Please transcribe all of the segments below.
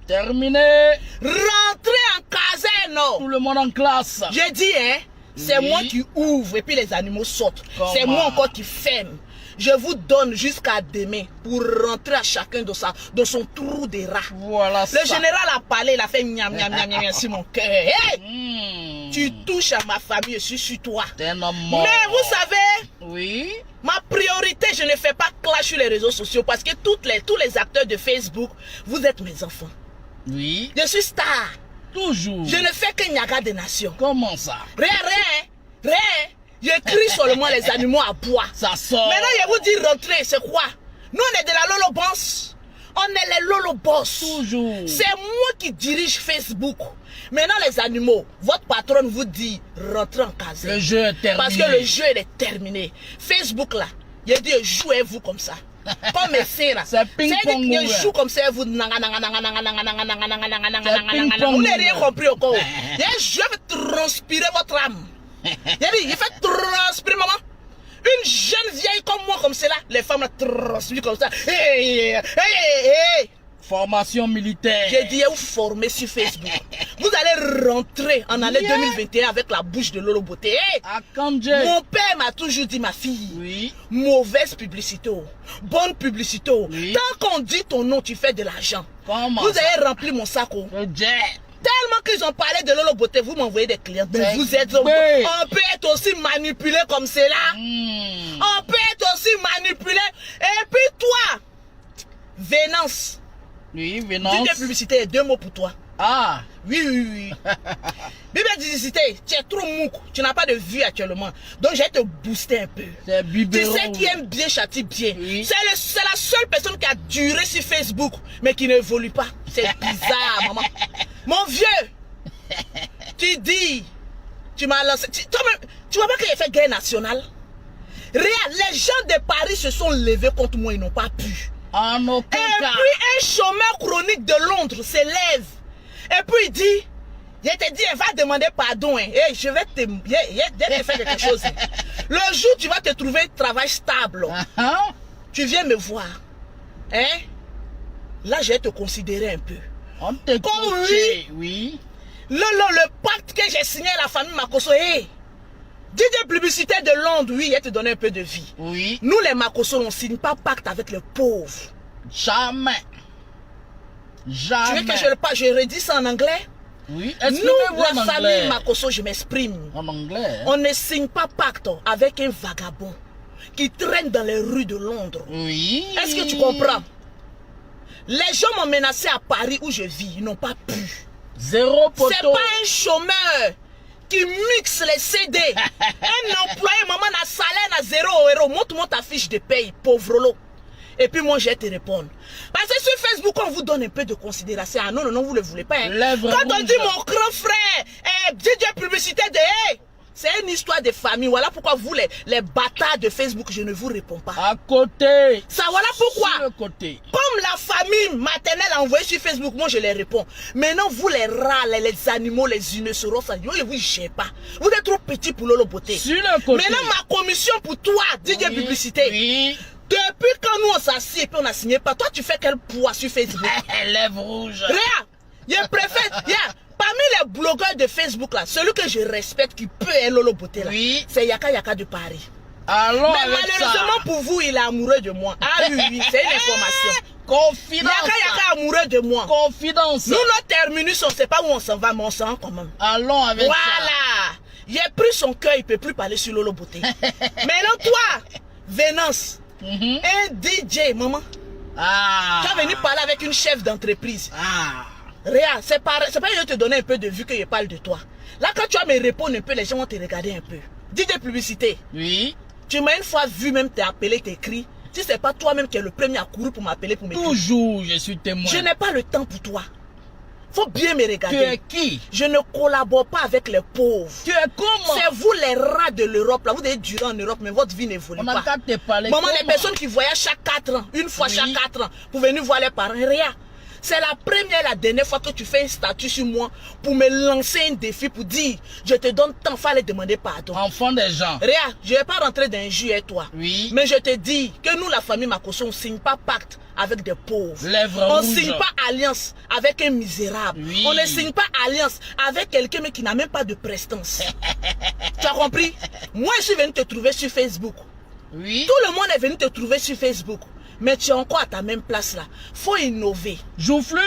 Terminé. Rentrez en caserne. Tout le monde en classe. J'ai dit, hein, c'est moi qui ouvre et puis les animaux sortent. C'est moi encore qui ferme. Je vous donne jusqu'à demain pour rentrer à chacun dans son trou de rat. Voilà le ça. général a parlé, il a fait miam miam miam miam sur mon cœur. Hey! Tu touches à ma famille, je suis sur toi. T'es un homme mort. Mais vous savez, Oui. ma priorité, je ne fais pas clash sur les réseaux sociaux parce que tous les acteurs de Facebook, vous êtes mes enfants. Oui. Je suis star. Toujours. Je ne fais que Niaga des nations. Comment ça? Rien. J'écris seulement les animaux à bois. Ça sort. Maintenant, je vous dis rentrer, c'est quoi? Nous, on est de la Lolo Boss. On est les Lolo Boss. Toujours. C'est moi qui dirige Facebook. Maintenant, les animaux, votre patronne vous dit rentrer en caserne. Le jeu est terminé. Parce que le jeu il est terminé. Facebook là, il dit jouez-vous comme ça. Comme mes seins là. C'est ping-pong. Il joue comme ça, vous. Vous n'avez rien compris encore. Je vais transpirer votre âme. Il fait transpirer, maman. Une jeune vieille comme moi, comme cela, les femmes la transpirent comme ça. Hey. Formation militaire. J'ai dit, vous formez sur Facebook. Vous allez rentrer en année 2021 avec la bouche de Lolo Beauté. À Kandje. Mon père m'a toujours dit, ma fille, Oui. mauvaise publicité, bonne publicité. Oui. Tant qu'on dit ton nom, tu fais de l'argent. Comment Vous ça? avez rempli mon sac. Le jet. Tellement qu'ils ont parlé de Lolo Beauté, vous m'envoyez des clients. Mais vous êtes... Oui. On peut être aussi manipulé comme cela. On peut être aussi manipulé. Et puis toi, Vénance. Oui, Dis Vénance. des publicités, 2 mots pour toi. Ah. Oui. Bibédicité, tu es trop mouc. Tu n'as pas de vue actuellement. Donc je vais te booster un peu. C'est Tu biberon. sais qui aime bien châtie bien. Oui. C'est la seule personne qui a duré sur Facebook, mais qui n'évolue pas. C'est bizarre, maman. Mon vieux, tu dis, tu m'as lancé. Tu vois pas que j'ai fait guerre nationale? Regarde, les gens de Paris se sont levés contre moi, ils n'ont pas pu. En aucun Et cas. puis un chômeur chronique de Londres s'élève. Et puis il dit, je te dis, elle va demander pardon. Hein. Hey, je vais te faire quelque chose. Le jour où tu vas te trouver un travail stable, tu viens me voir. Hein? Là, je vais te considérer un peu. On te Comme oui. Le pacte que j'ai signé à la famille Makosso. Hey, dis des publicités de Londres, oui, elle te donne un peu de vie. Oui. Nous, les Makosso, on ne signe pas pacte avec les pauvres. Jamais. Jamais. Tu veux que je redis ça en anglais? Oui. Nous, En la anglais. famille Makosso, je m'exprime. En anglais. On ne signe pas pacte avec un vagabond qui traîne dans les rues de Londres. Oui. Est-ce que tu comprends? Les gens m'ont menacé à Paris où je vis, ils n'ont pas pu. Zéro poteau. C'est pas un chômeur qui mixe les CD. Un employé, maman, n'a salaire, n'a 0 €. Montre-moi ta fiche de paye, pauvre lot. Et puis moi, je vais te répondre. Parce que sur Facebook, on vous donne un peu de considération. Ah non, vous ne le voulez pas. Hein. Quand on dit mon grand frère, DJ publicité de... Hey, c'est une histoire de famille. Voilà pourquoi vous, les bâtards de Facebook, je ne vous réponds pas. À côté. Ça, voilà pourquoi. Sur le côté. Comme la famille maternelle a envoyé sur Facebook, moi je les réponds. Maintenant, vous les rats, les animaux, les rhinocéros, ça, je ne vous gère pas. Vous êtes trop petits pour Lolo Beauté. Sur le côté. Maintenant, ma commission pour toi, DJ publicité. Oui. Depuis quand nous on s'assied et puis on a signé pas, toi tu fais quel poids sur Facebook? Lèvres rouges. Regarde, je préfère, parmi les blogueurs de Facebook là, celui que je respecte qui peut être Lolo Beauté là, Oui. c'est Yaka Yaka de Paris. Allons Mais avec malheureusement ça. pour vous, il est amoureux de moi. Ah oui, c'est une information. Confidence. Yaka amoureux de moi. Confidence. Nous, notre terminus, on ne sait pas où on s'en va, mais on s'en rend quand même. Allons avec ça. Voilà. J'ai pris son cœur, il ne peut plus parler sur Lolo Beauté. Maintenant, toi, Vénance, un DJ, maman, Ah. tu as venu parler avec une chef d'entreprise. Ah. Regarde, c'est pas de te donner un peu de vue que je parle de toi. Là, quand tu vas me répondre un peu, les gens vont te regarder un peu. Dis des publicités. Oui. Tu m'as une fois vu même t'appeler, t'écris. Si c'est pas toi-même qui es le premier à courir pour m'appeler, pour m'écrire. Toujours, je suis témoin. Je n'ai pas le temps pour toi. Faut bien me Tu es regarder. qui? Je ne collabore pas avec les pauvres. Tu es comment? C'est vous les rats de l'Europe. Là, vous êtes duré en Europe, mais votre vie n'évolue On pas. a qu'à te parler. Maman, les comment? personnes qui voyagent chaque 4 ans, une fois Oui. chaque 4 ans, pour venir voir les parents, rien. C'est la première et la dernière fois que tu fais un statut sur moi pour me lancer un défi pour dire je te donne tant, fallait demander pardon. Enfant des gens. Regarde, je ne vais pas rentrer dans un jus avec toi. Oui. Mais je te dis que nous, la famille Makosso, on ne signe pas pacte avec des pauvres. Lèvres On rouges. ne signe pas alliance avec un misérable. Oui. On ne signe pas alliance avec quelqu'un mais qui n'a même pas de prestance. Tu as compris? Moi, je suis venu te trouver sur Facebook. Oui. Tout le monde est venu te trouver sur Facebook. Mais tu es encore à ta même place là. Faut innover. Joufflu.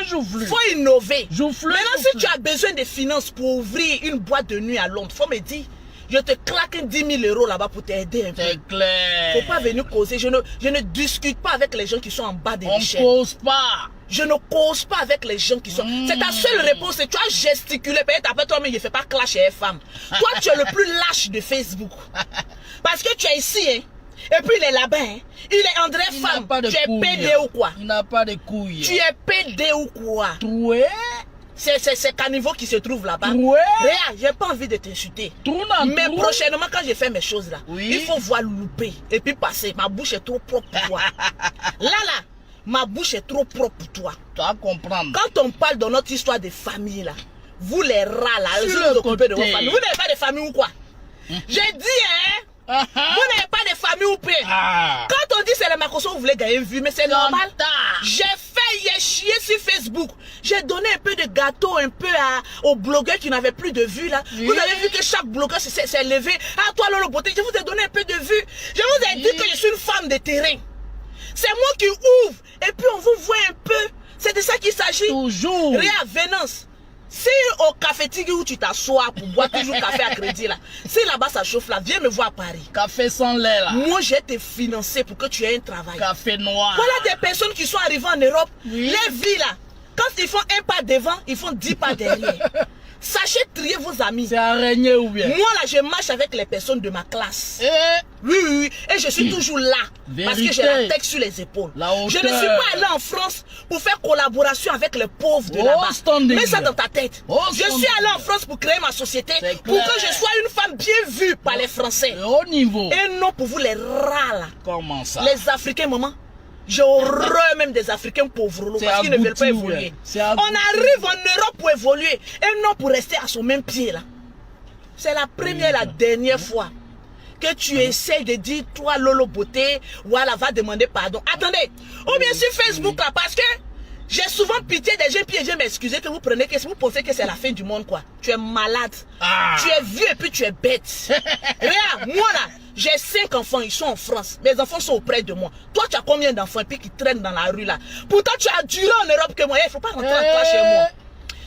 Faut innover. Joufflu. Maintenant, si tu as besoin de finances pour ouvrir une boîte de nuit à Londres, faut me dire, je te claque 10 000 € là-bas pour t'aider un peu. C'est clair. Faut pas venir causer. Je ne discute pas avec les gens qui sont en bas des On échelles. cause pas. Je ne cause pas avec les gens qui sont... C'est ta seule réponse. Tu as gesticulé. Peut-être après toi, mais je ne fais pas clash chez les femmes. Toi, tu es le plus lâche de Facebook. Parce que tu es ici, hein. Et puis il est là-bas, hein. Il est André Il n'a Femme. pas de Tu es couilles. pédé ou quoi? Il n'a pas de couilles. Tu es pédé ou quoi? Troué. C'est Caniveau qui se trouve là-bas. Ouais. Regarde, j'ai pas envie de t'insulter. Mais prochainement, quand je fais mes choses là, Oui. il faut voir louper et puis passer. Ma bouche est trop propre pour toi. Là, ma bouche est trop propre pour toi. Tu vas comprendre. Quand on parle de notre histoire de famille là, vous les rats là, Sur vous le vous occupez de vos côté. familles. Vous n'avez pas de famille ou quoi? J'ai dit, hein? Ah, Vous n'avez pas de famille ou pas? ah. Quand on dit c'est les Macrosso, vous voulez gagner une vue, mais c'est normal. Tanta. J'ai fait chier sur Facebook. J'ai donné un peu de gâteau un peu aux blogueurs qui n'avaient plus de vues là. Oui. Vous avez vu que chaque blogueur s'est levé. Ah toi Lolo Beauté, je vous ai donné un peu de vues. Je vous ai dit Oui. que je suis une femme de terrain. C'est moi qui ouvre. Et puis on vous voit un peu. C'est de ça qu'il s'agit. Toujours. Regarde, Venance. Si au café Tigui où tu t'assois pour boire toujours café à crédit là, si là-bas ça chauffe là, viens me voir à Paris. Café sans lait là. Moi, je vais te financer pour que tu aies un travail. Café noir. Voilà des personnes qui sont arrivées en Europe. Oui. Les vies là, quand ils font un pas devant, ils font 10 pas derrière. Sachez trier vos amis. C'est araignée ou bien? Moi là, je marche avec les personnes de ma classe. Eh, Oui. Et je suis toujours là. Parce que j'ai la tête sur les épaules. La hauteur. Je ne suis pas allé en France pour faire collaboration avec les pauvres de Oh, là-bas. standing. Mets ça dans ta tête. Oh, je suis standing. allé en France pour créer ma société. C'est Pour clair. que je sois une femme bien vue par les Français. c'est haut niveau. Et non pour vous les rats là. Comment ça? Les Africains, maman. J'ai horreur même des Africains pauvres C'est parce qu'ils ne veulent pas abouti, évoluer. ouais. C'est On abouti. arrive en Europe pour évoluer et non pour rester à son même pied là. C'est la première et la dernière fois que tu essayes de dire toi Lolo Beauté, voilà, va demander pardon. Attendez, ou bien sur Facebook là, parce que j'ai souvent pitié des gens, puis je m'excuser que vous prenez, que vous pensez que c'est la fin du monde quoi. Tu es malade, Ah. tu es vieux et puis tu es bête. Regarde, moi là, j'ai 5 enfants, ils sont en France. Mes enfants sont auprès de moi. Toi, tu as combien d'enfants et puis qui traînent dans la rue là? Pourtant, tu as duré en Europe que moi. Il ne faut pas rentrer en toi chez moi.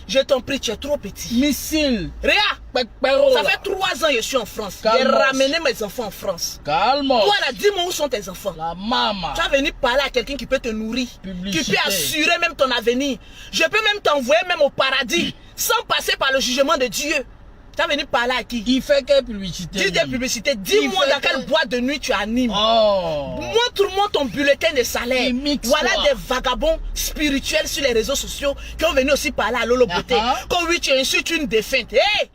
Je t'en prie, tu es trop petit. Missile. Regarde, ça fait 3 ans que je suis en France. J'ai Calmos. ramené mes enfants en France. Calme. Toi là, dis-moi où sont tes enfants. La maman. Tu vas venir parler à quelqu'un qui peut te nourrir, Publicité. qui peut assurer même ton avenir. Je peux même t'envoyer même au paradis sans passer par le jugement de Dieu. Tu vas venir parler à qui? Il fait quelle publicité? Dis des publicités. Dis-moi fait dans quelle que- boîte de nuit tu animes. Oh. Montre-moi ton bulletin de salaire. Il mixe Voilà quoi? des vagabonds spirituels sur les réseaux sociaux qui ont venu aussi parler à Lolo Beauté. Comme oui, tu insultes une défunte. Hey!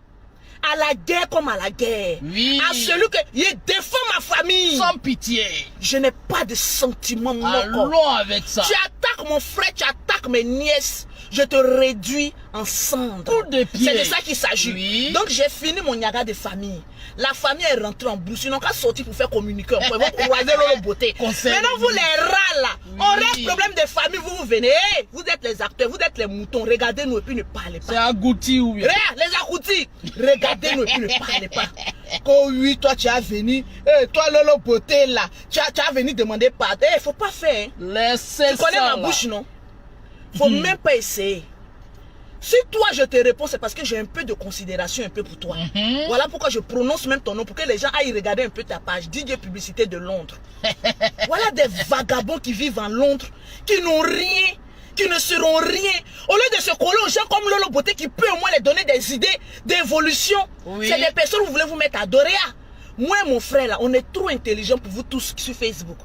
À la guerre comme à la guerre. Oui. À celui que je défends ma famille. Sans pitié. Je n'ai pas de sentiments. mon corps. Allons avec ça. Tu attaques mon frère, tu attaques mes nièces. Je te réduis en cendres. Coup de pied. C'est de ça qu'il s'agit. Oui. Donc j'ai fini mon yaga de famille. La famille est rentrée en brousse. Ils n'ont qu'à sortir pour faire communiquer. Ils vont croiser Lolo Beauté. Conseil. Maintenant vous les rats là. Oui. On reste problème de famille. Vous venez. Hey, vous êtes les acteurs, vous êtes les moutons. Regardez-nous et puis ne parlez pas. C'est agouti ou bien? Regarde, les akoutis, regardez-nous et puis ne parlez pas. Quand oui, toi tu as venu, toi Lolo Beauté là, tu as venu demander pardon. Il faut pas faire. Hein. Laissez Tu connais ça ma là. bouche, non? Faut même pas essayer. Si toi je te réponds, c'est parce que j'ai un peu de considération un peu pour toi. Voilà pourquoi je prononce même ton nom, pour que les gens aillent regarder un peu ta page. DJ Publicité de Londres. Voilà des vagabonds qui vivent en Londres, qui n'ont rien, qui ne seront rien. Au lieu de se coller aux gens comme Lolo Beauté qui peut au moins les donner des idées d'évolution. Oui. C'est des personnes que vous voulez vous mettre à Doréa. Moi et mon frère là, on est trop intelligents pour vous tous sur Facebook.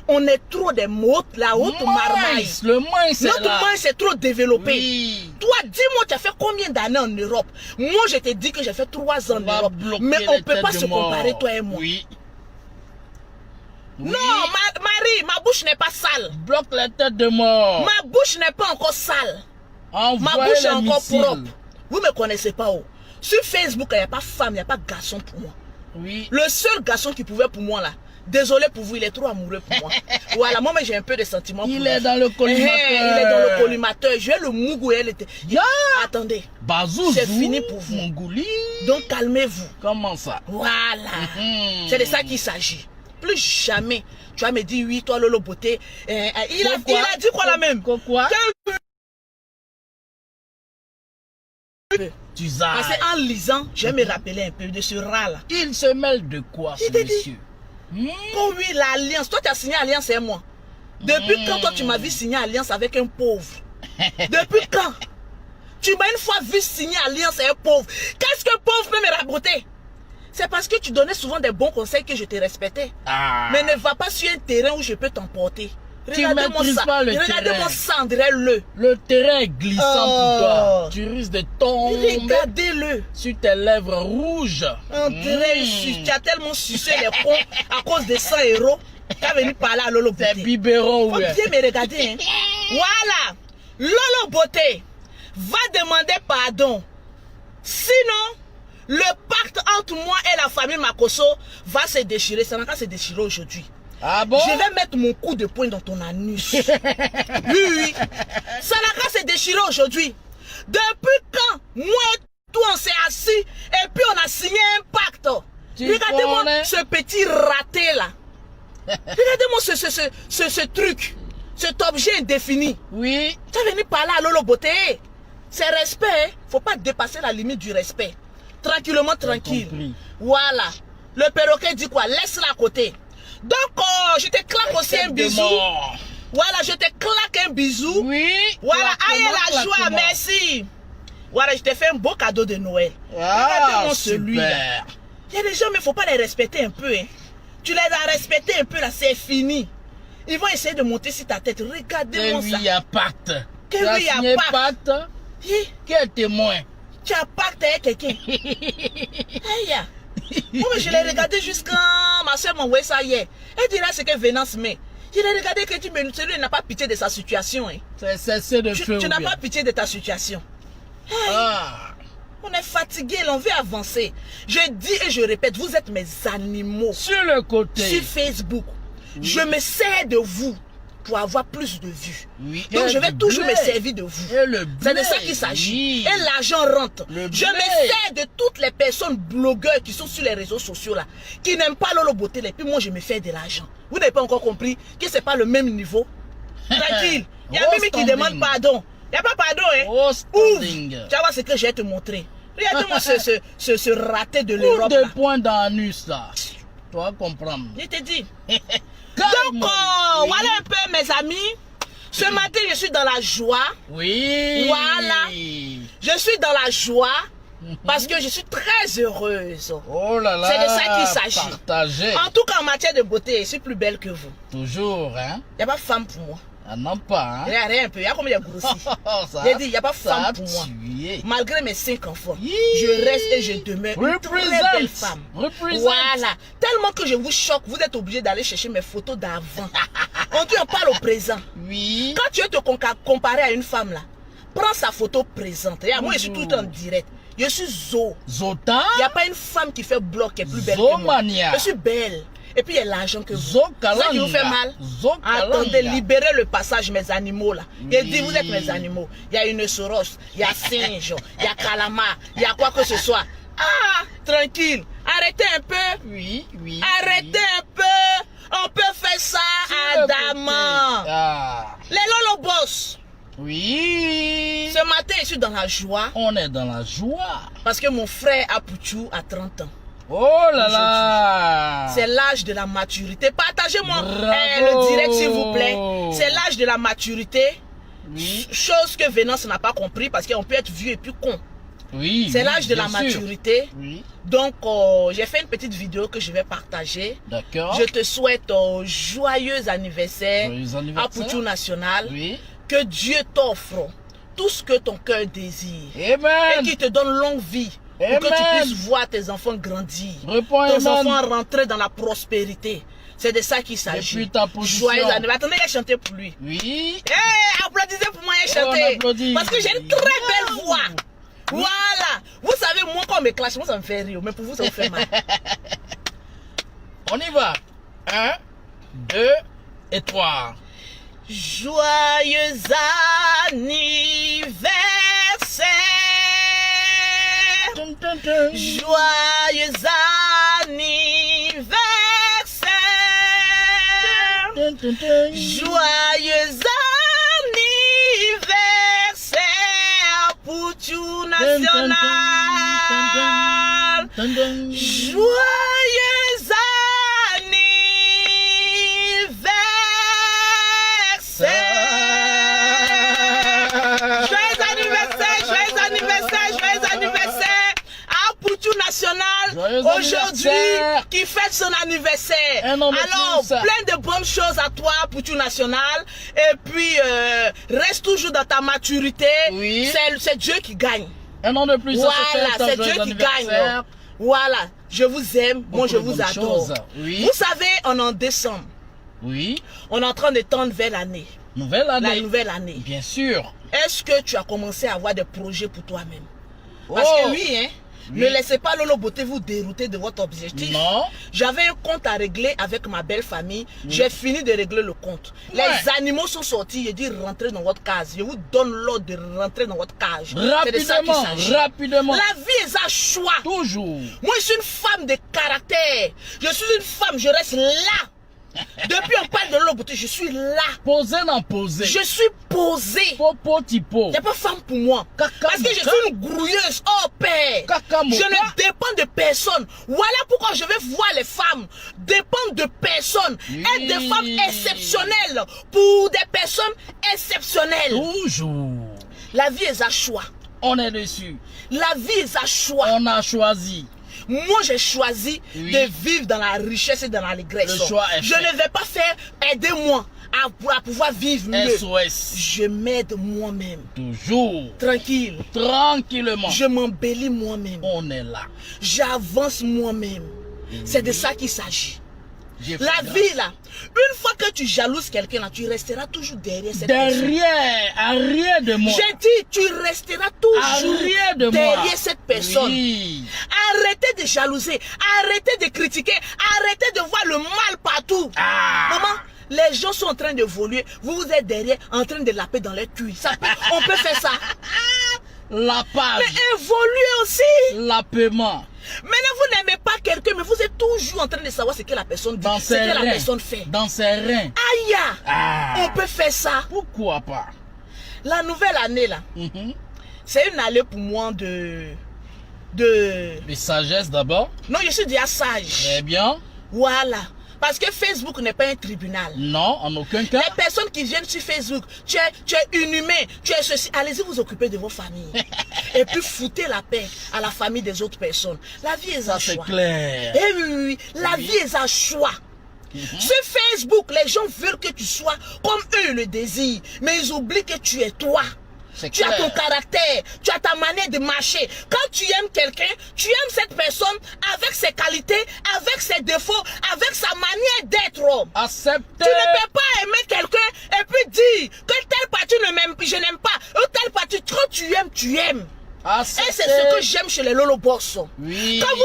On est trop des mots, la haute marmaille. Le moins c'est Notre là. mind s'est trop développé. Oui. Toi, dis-moi, tu as fait combien d'années en Europe? Moi, je t'ai dit que j'ai fait 3 ans en On va Europe. bloquer Mais on les ne peut pas têtes se de mort. comparer, toi et moi. Oui. Non, Marie, ma bouche n'est pas sale. Bloque la tête de mort. Ma bouche n'est pas encore sale. Ma Envoyez bouche est les encore missiles. propre. Vous ne me connaissez pas. Oh. Sur Facebook, il n'y a pas femme, il n'y a pas garçon pour moi. Oui. Le seul garçon qui pouvait pour moi là, Désolé pour vous, il est trop amoureux pour moi. Voilà, moi j'ai un peu de sentiments pour lui. Il est dans le collimateur. Il est dans le collimateur. Je vais le mougou et elle était. Ya. Attendez. Bazouzou. C'est fini pour vous. Mongouli. Donc calmez-vous. Comment ça? Voilà. C'est de ça qu'il s'agit. Plus jamais. Tu vas me dire oui, toi Lolo Beauté. Il a dit quoi là même? Quoi? Tu zailles. Parce qu'en lisant, je vais me rappeler un peu de ce rat là. Il se mêle de quoi, ce monsieur? Oh oui, l'alliance. Toi, tu as signé alliance et moi. Depuis quand toi, tu m'as vu signer alliance avec un pauvre? Depuis quand? Tu m'as une fois vu signer alliance et un pauvre. Qu'est-ce que pauvre peut me raboter? C'est parce que tu donnais souvent des bons conseils que je te respectais. Ah. Mais ne va pas sur un terrain où je peux t'emporter. Regardez-moi Sandrelle. Le terrain est glissant pour toi. Tu risques de tomber. Regardez-le. Sur tes lèvres rouges. André, tu as tellement sucé les cons à cause de 100 euros. Tu as venu parler à Lolo Beauté. Tes biberons, Faut ouais. bien me regarder. Hein. Voilà. Lolo Beauté va demander pardon. Sinon, le pacte entre moi et la famille Makosso va se déchirer. Ça n'a qu'à se déchirer aujourd'hui. Ah bon? Je vais mettre mon coup de poing dans ton anus. Oui. Ça n'a qu'à se déchirer aujourd'hui. Depuis quand moi et toi on s'est assis et puis on a signé un pacte. Regardez-moi ce petit raté là. Regardez-moi ce truc. Cet objet indéfini. Oui. Tu es venu parler à Lolo Beauté. C'est respect. Hein? Faut pas dépasser la limite du respect. Tranquillement, tranquille. Voilà. Le perroquet dit quoi? Laisse-la à côté. Donc, je te claque aussi un bisou. Voilà, je te claque un bisou. Oui. Voilà, aïe la joie, merci. Voilà, je t'ai fait un beau cadeau de Noël. Ah, regardez-moi celui-là. Il y a des gens, mais il ne faut pas les respecter un peu. Hein. Tu les as respectés un peu, là, c'est fini. Ils vont essayer de monter sur ta tête. Regardez-moi ça. Il y a pacte. Que oui, il y a pacte. Quel témoin? Tu as pacte avec quelqu'un. Aïe. Moi, je l'ai regardé jusqu'à ma soeur m'a envoyé ça hier. Elle dirait ce que Venance met. Je l'ai regardé que celui n'a pas pitié de sa situation. Hein. C'est de feu. Tu n'as pas pitié de ta situation. Hey, on est fatigué, on veut avancer. Je dis et je répète, vous êtes mes animaux. Sur le côté. Sur Facebook. Oui. Je me sers de vous pour avoir plus de vues. Oui. Donc je vais toujours me servir de vous. C'est de ça qu'il s'agit. Oui. Et l'argent rentre. Je me sers de toutes les personnes blogueurs qui sont sur les réseaux sociaux là, qui n'aiment pas Lolo Beauté. Et puis moi je me fais de l'argent. Vous n'avez pas encore compris que c'est pas le même niveau. Tranquille. Il y a Mimi qui demande pardon. Il n'y a pas pardon, hein. Ouvre. Tu vas voir ce que je vais te montrer. Regardez-moi ce raté de l'Europe. Coup de poing dans l'anus là. Tu vas comprendre. Je te dis. Donc, voilà un peu mes amis. Ce matin, je suis dans la joie. Oui. Voilà. Je suis dans la joie parce que je suis très heureuse. Oh là là. C'est de ça qu'il s'agit. Partagez. En tout cas, en matière de beauté, je suis plus belle que vous. Toujours, hein. Il n'y a pas de femme pour moi. Ah non pas, hein. Rien un peu. Il y a combien de grossi. J'ai dit, il n'y a pas de femme pour moi. Malgré mes 5 enfants, je reste et je demeure une très belle femme. Voilà. Tellement que je vous choque, vous êtes obligé d'aller chercher mes photos d'avant. On te parle au présent. Oui. Quand tu veux te comparer à une femme là, prends sa photo présente. Regarde, moi je suis tout en direct. Je suis Zota. Il n'y a pas une femme qui fait bloc qui est plus belle que moi. Je suis belle. Et puis il y a l'argent que vous. Ça qui vous fait mal. Attendez, libérez le passage, mes animaux là. Il dit, vous êtes mes animaux. Il y a une soros, il y a singe, il y a calamar, il y a quoi que ce soit. Ah, tranquille. Arrêtez un peu. Oui. Arrêtez un peu. On peut faire ça ardemment. Les Lolo Boss. Oui. Ce matin, je suis dans la joie. On est dans la joie. Parce que mon frère Apouchou a 30 ans. Oh là là. C'est l'âge de la maturité. Partagez-moi le direct s'il vous plaît. C'est l'âge de la maturité. Oui. Chose que Venance n'a pas compris parce qu'on peut être vieux et puis con. Oui. C'est l'âge de la maturité. Oui. Donc, j'ai fait une petite vidéo que je vais partager. D'accord. Je te souhaite joyeux anniversaire. Apouchou National. Oui. Que Dieu t'offre tout ce que ton cœur désire. Amen. Et qu'il te donne longue vie. Pour que tu puisses voir tes enfants grandir. Tes enfants rentrer dans la prospérité. C'est de ça qu'il s'agit. Joyeux anniversaire. Attendez, il a chanté pour lui. Oui. Applaudissez pour moi, il a chanté. Parce que j'ai une très belle voix. Voilà. Vous savez, moi, quand on me clash, moi, ça me fait rire. Mais pour vous, ça vous fait mal. On y va. 1, 2 et 3. Joyeux anniversaire. Dun, dun, dun. Joyeux anniversaire. Dun, dun, dun. Joyeux anniversaire pour tout Dun, dun, dun, national. dun, dun. Joyeux anniversaire. Joyeux anniversaire, joyeux anniversaire, joyeux anniversaire à Poutou National Joyeux aujourd'hui anniversaire. qui fête son anniversaire. Un an de Alors, plus. plein de bonnes choses à toi, Poutou National. Et puis, reste toujours dans ta maturité. Oui. C'est Dieu qui gagne. Un an de plus, ça se Voilà, fait. c'est Joyeux Dieu qui gagne. anniversaire. Voilà, je vous aime, moi Beaucoup je de vous bonnes adore. choses. Oui. Vous savez, on est en décembre. Oui. On est en train de tendre vers l'année. Nouvelle année. La nouvelle année. Bien sûr. Est-ce que tu as commencé à avoir des projets pour toi-même? Parce Oh. que oui, hein, Oui. ne laissez pas Lolo Beauté vous dérouter de votre objectif. Non. J'avais un compte à régler avec ma belle famille. J'ai fini de régler le compte. Ouais. Les animaux sont sortis. J'ai dit rentrez dans votre case. Je vous donne l'ordre de rentrer dans votre cage. C'est de ça qu'il Rapidement. s'agit. Rapidement. La vie est un choix. Toujours. Moi, je suis une femme de caractère. Je suis une femme, je reste là. Depuis on parle de Lolo Beauté, je suis là. Poser non poser. Je suis posée. Popo tipo. Il n'y a pas femme pour moi. Caca Parce que je moka. suis une grouilleuse. Oh père. Caca Je moka. ne dépends de personne. Voilà pourquoi je vais voir les femmes dépendre de personne. Oui. Être des femmes exceptionnelles pour des personnes exceptionnelles. Toujours. La vie est un choix. On est dessus. La vie est un choix. On a choisi. Moi, j'ai choisi Oui. de vivre dans la richesse et dans l'allégresse. Le choix est Je fait. ne vais pas faire aidez-moi à pouvoir vivre mieux. SOS. Je m'aide moi-même. Toujours. Tranquille. Tranquillement. Je m'embellis moi-même. On est là. J'avance moi-même. C'est de ça qu'il s'agit. J'ai fait La grâce. vie là, une fois que tu jalouses quelqu'un là, tu resteras toujours derrière cette personne. Derrière, arrière de moi. J'ai dit, tu resteras toujours Arrière de moi. derrière cette personne. Oui. Arrêtez de jalouser, arrêtez de critiquer, arrêtez de voir le mal partout. Ah. Maman, les gens sont en train d'évoluer, vous êtes derrière en train de laper dans les culs. On peut faire ça. La page. Mais évoluez aussi. L'appaiement. Maintenant, vous n'aimez pas quelqu'un, mais vous êtes toujours en train de savoir ce que la personne dit, Dans ce ses que la reins. personne fait. Dans ses reins. Aïe, Ah. on peut faire ça. Pourquoi pas? La nouvelle année là, Mhm. c'est une année pour moi de... De sagesse d'abord. Non, je suis déjà sage. Très bien. Voilà. Parce que Facebook n'est pas un tribunal. Non, en aucun cas. Les personnes qui viennent sur Facebook, tu es inhumain, tu es ceci. Allez-y vous occuper de vos familles. Et puis foutez la paix à la famille des autres personnes. La vie est un Ça c'est choix. clair. Eh oui, oui, oui. La vie est un choix. Sur Facebook, les gens veulent que tu sois comme eux le désirent. Mais ils oublient que tu es toi. C'est Tu as clair. ton caractère, tu as ta manière de marcher. Quand tu aimes quelqu'un, tu aimes cette personne avec ses qualités, avec ses défauts, avec sa manière d'être. Accepter. Tu ne peux pas aimer quelqu'un et puis dire que telle partie ne m'aime, je n'aime pas. Ou telle partie, quand tu aimes, tu aimes. Accepter. Et c'est ce que j'aime chez les Lolo Boss. Oui. Quand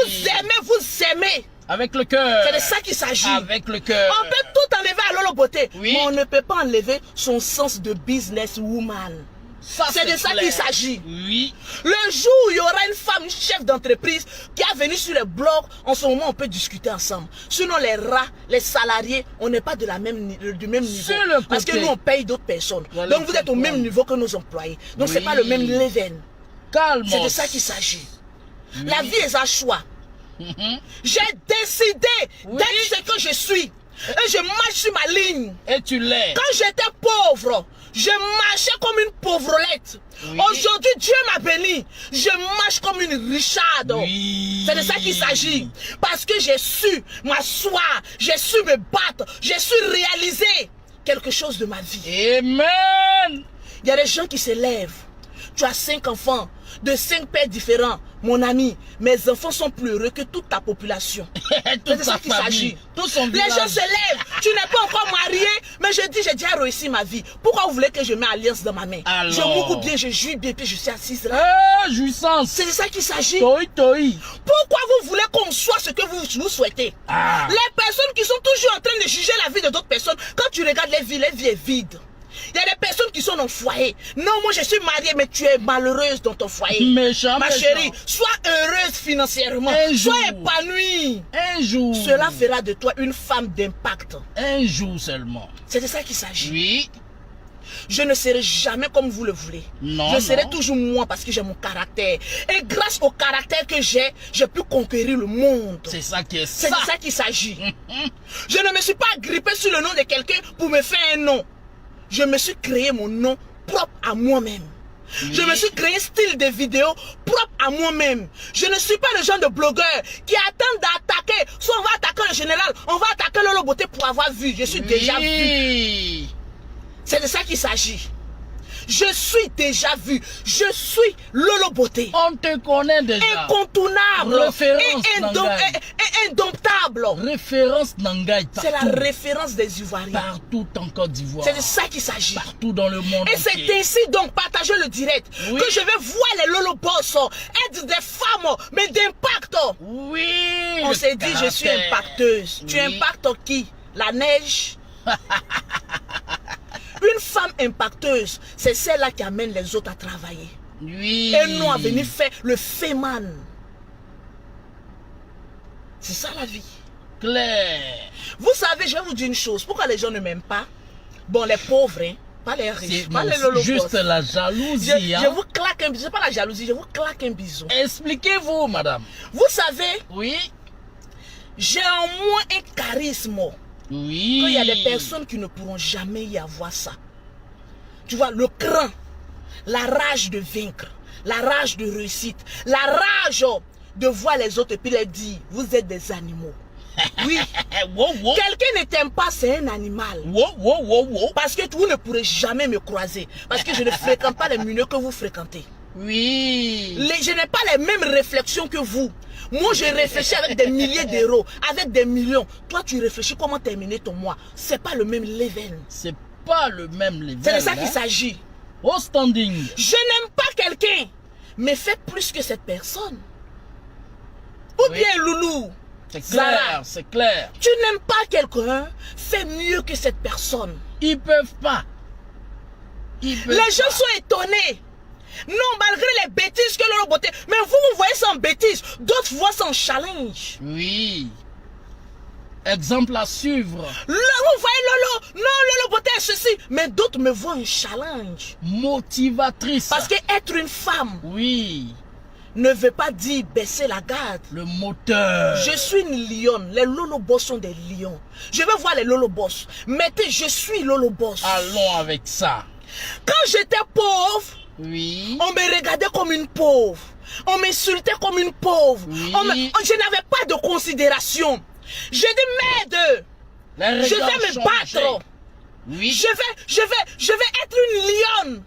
vous aimez. Avec le cœur. C'est de ça qu'il s'agit. Avec le cœur. On peut tout enlever à Lolo Beauté, Oui. mais on ne peut pas enlever son sens de businesswoman. Ça, C'est de ça clair. qu'il s'agit. Oui. Le jour où il y aura une femme, une chef d'entreprise qui a venu sur les blogs, en ce moment on peut discuter ensemble. Sinon les rats, les salariés, on n'est pas de la même, du même niveau. Sur le Parce que côté. nous on paye d'autres personnes. Voilà, Donc vous êtes au même niveau que nos employés. Donc c'est Oui. pas le même level. Calme. C'est de ça qu'il s'agit. La vie est un choix. Mhm. J'ai décidé Oui. d'être ce que je suis. Et je marche sur ma ligne. Et tu l'es. Quand j'étais pauvre, je marchais comme une pauvrelette. Oui. Aujourd'hui, Dieu m'a béni. Je marche comme une richarde. Oui. C'est de ça qu'il s'agit. Parce que j'ai su m'asseoir, j'ai su me battre, j'ai su réaliser quelque chose de ma vie. Amen. Il y a des gens qui se lèvent. Tu as 5 enfants de 5 pères différents. Mon ami, mes enfants sont plus heureux que toute ta population. C'est de ça qu'il s'agit. Les gens se lèvent. Tu n'es pas encore marié, mais je dis, j'ai déjà réussi ma vie. Pourquoi vous voulez que je mette alliance dans ma main? Alors... Je m'occupe bien, je jouis bien, puis je suis assise là. Jouissance. C'est de ça qu'il s'agit. Toi. Pourquoi vous voulez qu'on soit ce que vous souhaitez? Les personnes qui sont toujours en train de juger la vie de d'autres personnes, quand tu regardes les vie est vide. Il y a des personnes qui sont dans le foyer. Non, moi je suis mariée, mais tu es malheureuse dans ton foyer. Ma chérie, sois heureuse financièrement. Sois épanouie. Un jour. Cela fera de toi une femme d'impact. Un jour seulement. C'est de ça qu'il s'agit. Oui. Je ne serai jamais comme vous le voulez. Non, je serai toujours moi parce que j'ai mon caractère. Et grâce au caractère que j'ai pu conquérir le monde. C'est ça qui est ça. C'est de ça qu'il s'agit. Je ne me suis pas agrippé sur le nom de quelqu'un pour me faire un nom. Je me suis créé mon nom propre à moi-même. Je me suis créé un style de vidéo propre à moi-même. Je ne suis pas le genre de blogueur qui attend d'attaquer. Soit on va attaquer le général, on va attaquer Lolo Beauté pour avoir vu. Je suis déjà vu. C'est de ça qu'il s'agit. Je suis déjà vu. Je suis Lolo Beauté. On te connaît déjà. Incontournable. Référence indomptable. Référence Nangaï. C'est la référence des Ivoiriens. Partout en Côte d'Ivoire. C'est de ça qu'il s'agit. Partout dans le monde. Et c'est ainsi donc, partagez le direct, que je vais voir les Lolo Boss être des femmes, mais d'impact. Oui. On s'est dit, je suis impacteuse. Tu impactes qui? La neige? Une femme impacteuse, c'est celle-là qui amène les autres à travailler. Oui. Et non à venir faire le féman. C'est ça la vie. Claire. Vous savez, je vais vous dire une chose. Pourquoi les gens ne m'aiment pas? Bon, les pauvres, hein, pas les riches, pas les lolo. Juste la jalousie. Je vous claque un bisou. C'est pas la jalousie, je vous claque un bisou. Expliquez-vous, madame. Vous savez, oui, j'ai en moi un charisme. Oui. Qu'il y a des personnes qui ne pourront jamais y avoir ça. Tu vois, le cran, la rage de vaincre, la rage de réussite, la rage de voir les autres et puis leur dire, vous êtes des animaux. Oui. Quelqu'un ne t'aime pas, c'est un animal. Parce que vous ne pourrez jamais me croiser. Parce que je ne fréquente pas les milieux que vous fréquentez. Oui. Je n'ai pas les mêmes réflexions que vous. Moi, je réfléchis avec des milliers d'euros, avec des millions. Toi, tu réfléchis comment terminer ton mois. C'est pas le même level. C'est pas le même level. C'est de ça qu'il s'agit. Au standing. Je n'aime pas quelqu'un, mais fais plus que cette personne. Ou bien Loulou. C'est clair, c'est clair. Tu n'aimes pas quelqu'un, fais mieux que cette personne. Ils peuvent pas. Les gens sont étonnés. Non, malgré les bêtises que Lolo Beauté. Mais vous voyez ça en bêtises. D'autres voient ça en challenge. Oui. Exemple à suivre. Vous voyez Lolo. Non, Lolo Beauté est ceci. Mais d'autres me voient en challenge. Motivatrice. Parce qu'être une femme. Oui. Ne veut pas dire baisser la garde. Le moteur. Je suis une lionne. Les Lolo Boss sont des lions. Je vais voir les Lolo Boss. Mettez, je suis Lolo Boss. Allons avec ça. Quand j'étais pauvre, oui, on me regardait comme une pauvre. On m'insultait comme une pauvre. Oui. Je n'avais pas de considération. J'ai dit merde. Je vais me battre. Oui. Je vais être une lionne.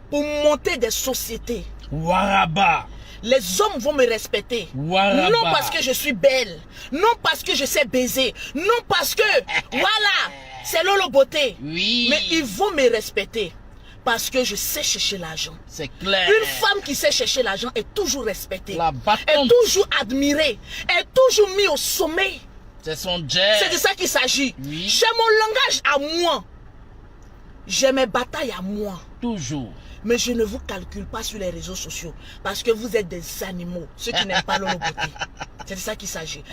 Pour monter des sociétés. Waraba. Les hommes vont me respecter. Waraba. Non parce que je suis belle. Non parce que je sais baiser. Non parce que, voilà, c'est Lolo Beauté. Oui. Mais ils vont me respecter. Parce que je sais chercher l'argent. C'est clair. Une femme qui sait chercher l'argent est toujours respectée. La battante. Est toujours admirée. Est toujours mise au sommet. C'est son jet. C'est de ça qu'il s'agit. Oui. J'ai mon langage à moi. J'ai mes batailles à moi. Toujours. Mais je ne vous calcule pas sur les réseaux sociaux. Parce que vous êtes des animaux. Ceux qui n'aiment pas Lolo Beauté. C'est de ça qu'il s'agit.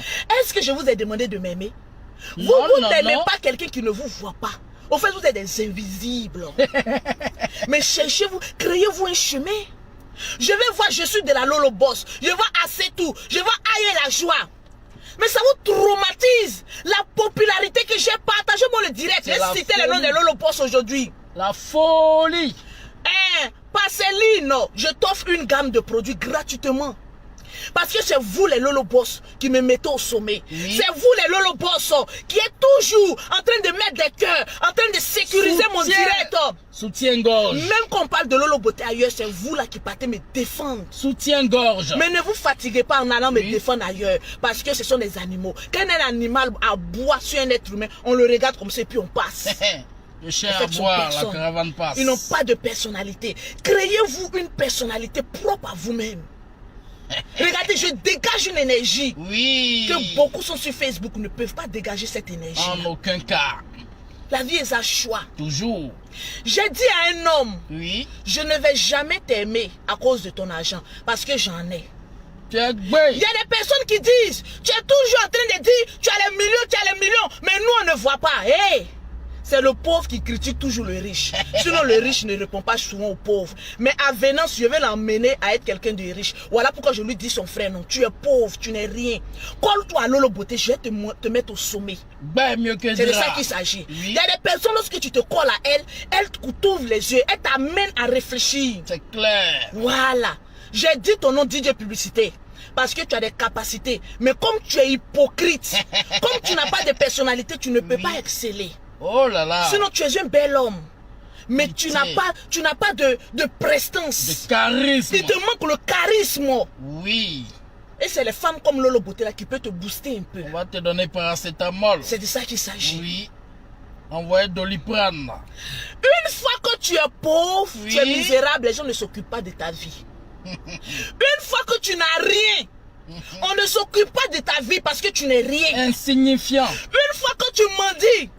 Est-ce que je vous ai demandé de m'aimer? Vous n'aimez pas quelqu'un qui ne vous voit pas. Au fait, vous êtes des invisibles. Mais cherchez-vous, créez-vous un chemin. Je vais voir, je suis de la Lolo Boss. Je vois assez tout. Je vois ailleurs la joie. Mais ça vous traumatise. La popularité que j'ai partagée, moi le direct. J'ai cité le nom de Lolo Boss aujourd'hui. La folie. Passeline, je t'offre une gamme de produits gratuitement. Parce que c'est vous les Lolo Boss qui me mettez au sommet. Oui. C'est vous les Lolo Boss qui êtes toujours en train de mettre des cœurs, en train de sécuriser mon direct. Soutien-gorge. Même quand on parle de Lolo Beauté ailleurs, c'est vous là qui partez me défendre. Soutien-gorge. Mais ne vous fatiguez pas en allant me défendre ailleurs. Parce que ce sont des animaux. Quand un animal aboie sur un être humain, on le regarde comme ça et puis on passe. Le chien à boire, la caravane passe. Ils n'ont pas de personnalité. Créez-vous une personnalité propre à vous-même. Regardez, je dégage une énergie. Oui. Que beaucoup sont sur Facebook ne peuvent pas dégager cette énergie. En aucun cas. La vie est un choix. Toujours. J'ai dit à un homme, Oui. je ne vais jamais t'aimer à cause de ton argent. Parce que j'en ai. Tu es Il y a des personnes qui disent, tu es toujours en train de dire, tu as les millions, mais nous on ne voit pas. Hey! C'est le pauvre qui critique toujours le riche. Sinon le riche ne répond pas souvent au pauvre. Mais à Venance, je vais l'emmener à être quelqu'un de riche. Voilà pourquoi je lui dis son frère, non, tu es pauvre, tu n'es rien. Colle-toi à Lolo Beauté, je vais te mettre au sommet. Ben mieux que c'est de ça qu'il s'agit. Oui. Il y a des personnes, lorsque tu te colles à elle t'ouvre les yeux, elle t'amène à réfléchir. C'est clair. Voilà. J'ai dit ton nom DJ Publicité. Parce que tu as des capacités. Mais comme tu es hypocrite, comme tu n'as pas de personnalité, tu ne peux pas exceller. Oh là là. Sinon, tu es un bel homme. Mais tu n'as pas de prestance. De charisme. Il te manque le charisme. Oui. Et c'est les femmes comme Lolo Beauté là qui peuvent te booster un peu. On va te donner paracétamol. C'est de ça qu'il s'agit. Oui. Envoyer Doliprane. Une fois que tu es pauvre, tu es misérable, les gens ne s'occupent pas de ta vie. Une fois que tu n'as rien, on ne s'occupe pas de ta vie parce que tu n'es rien. Insignifiant. Une fois que tu mendis,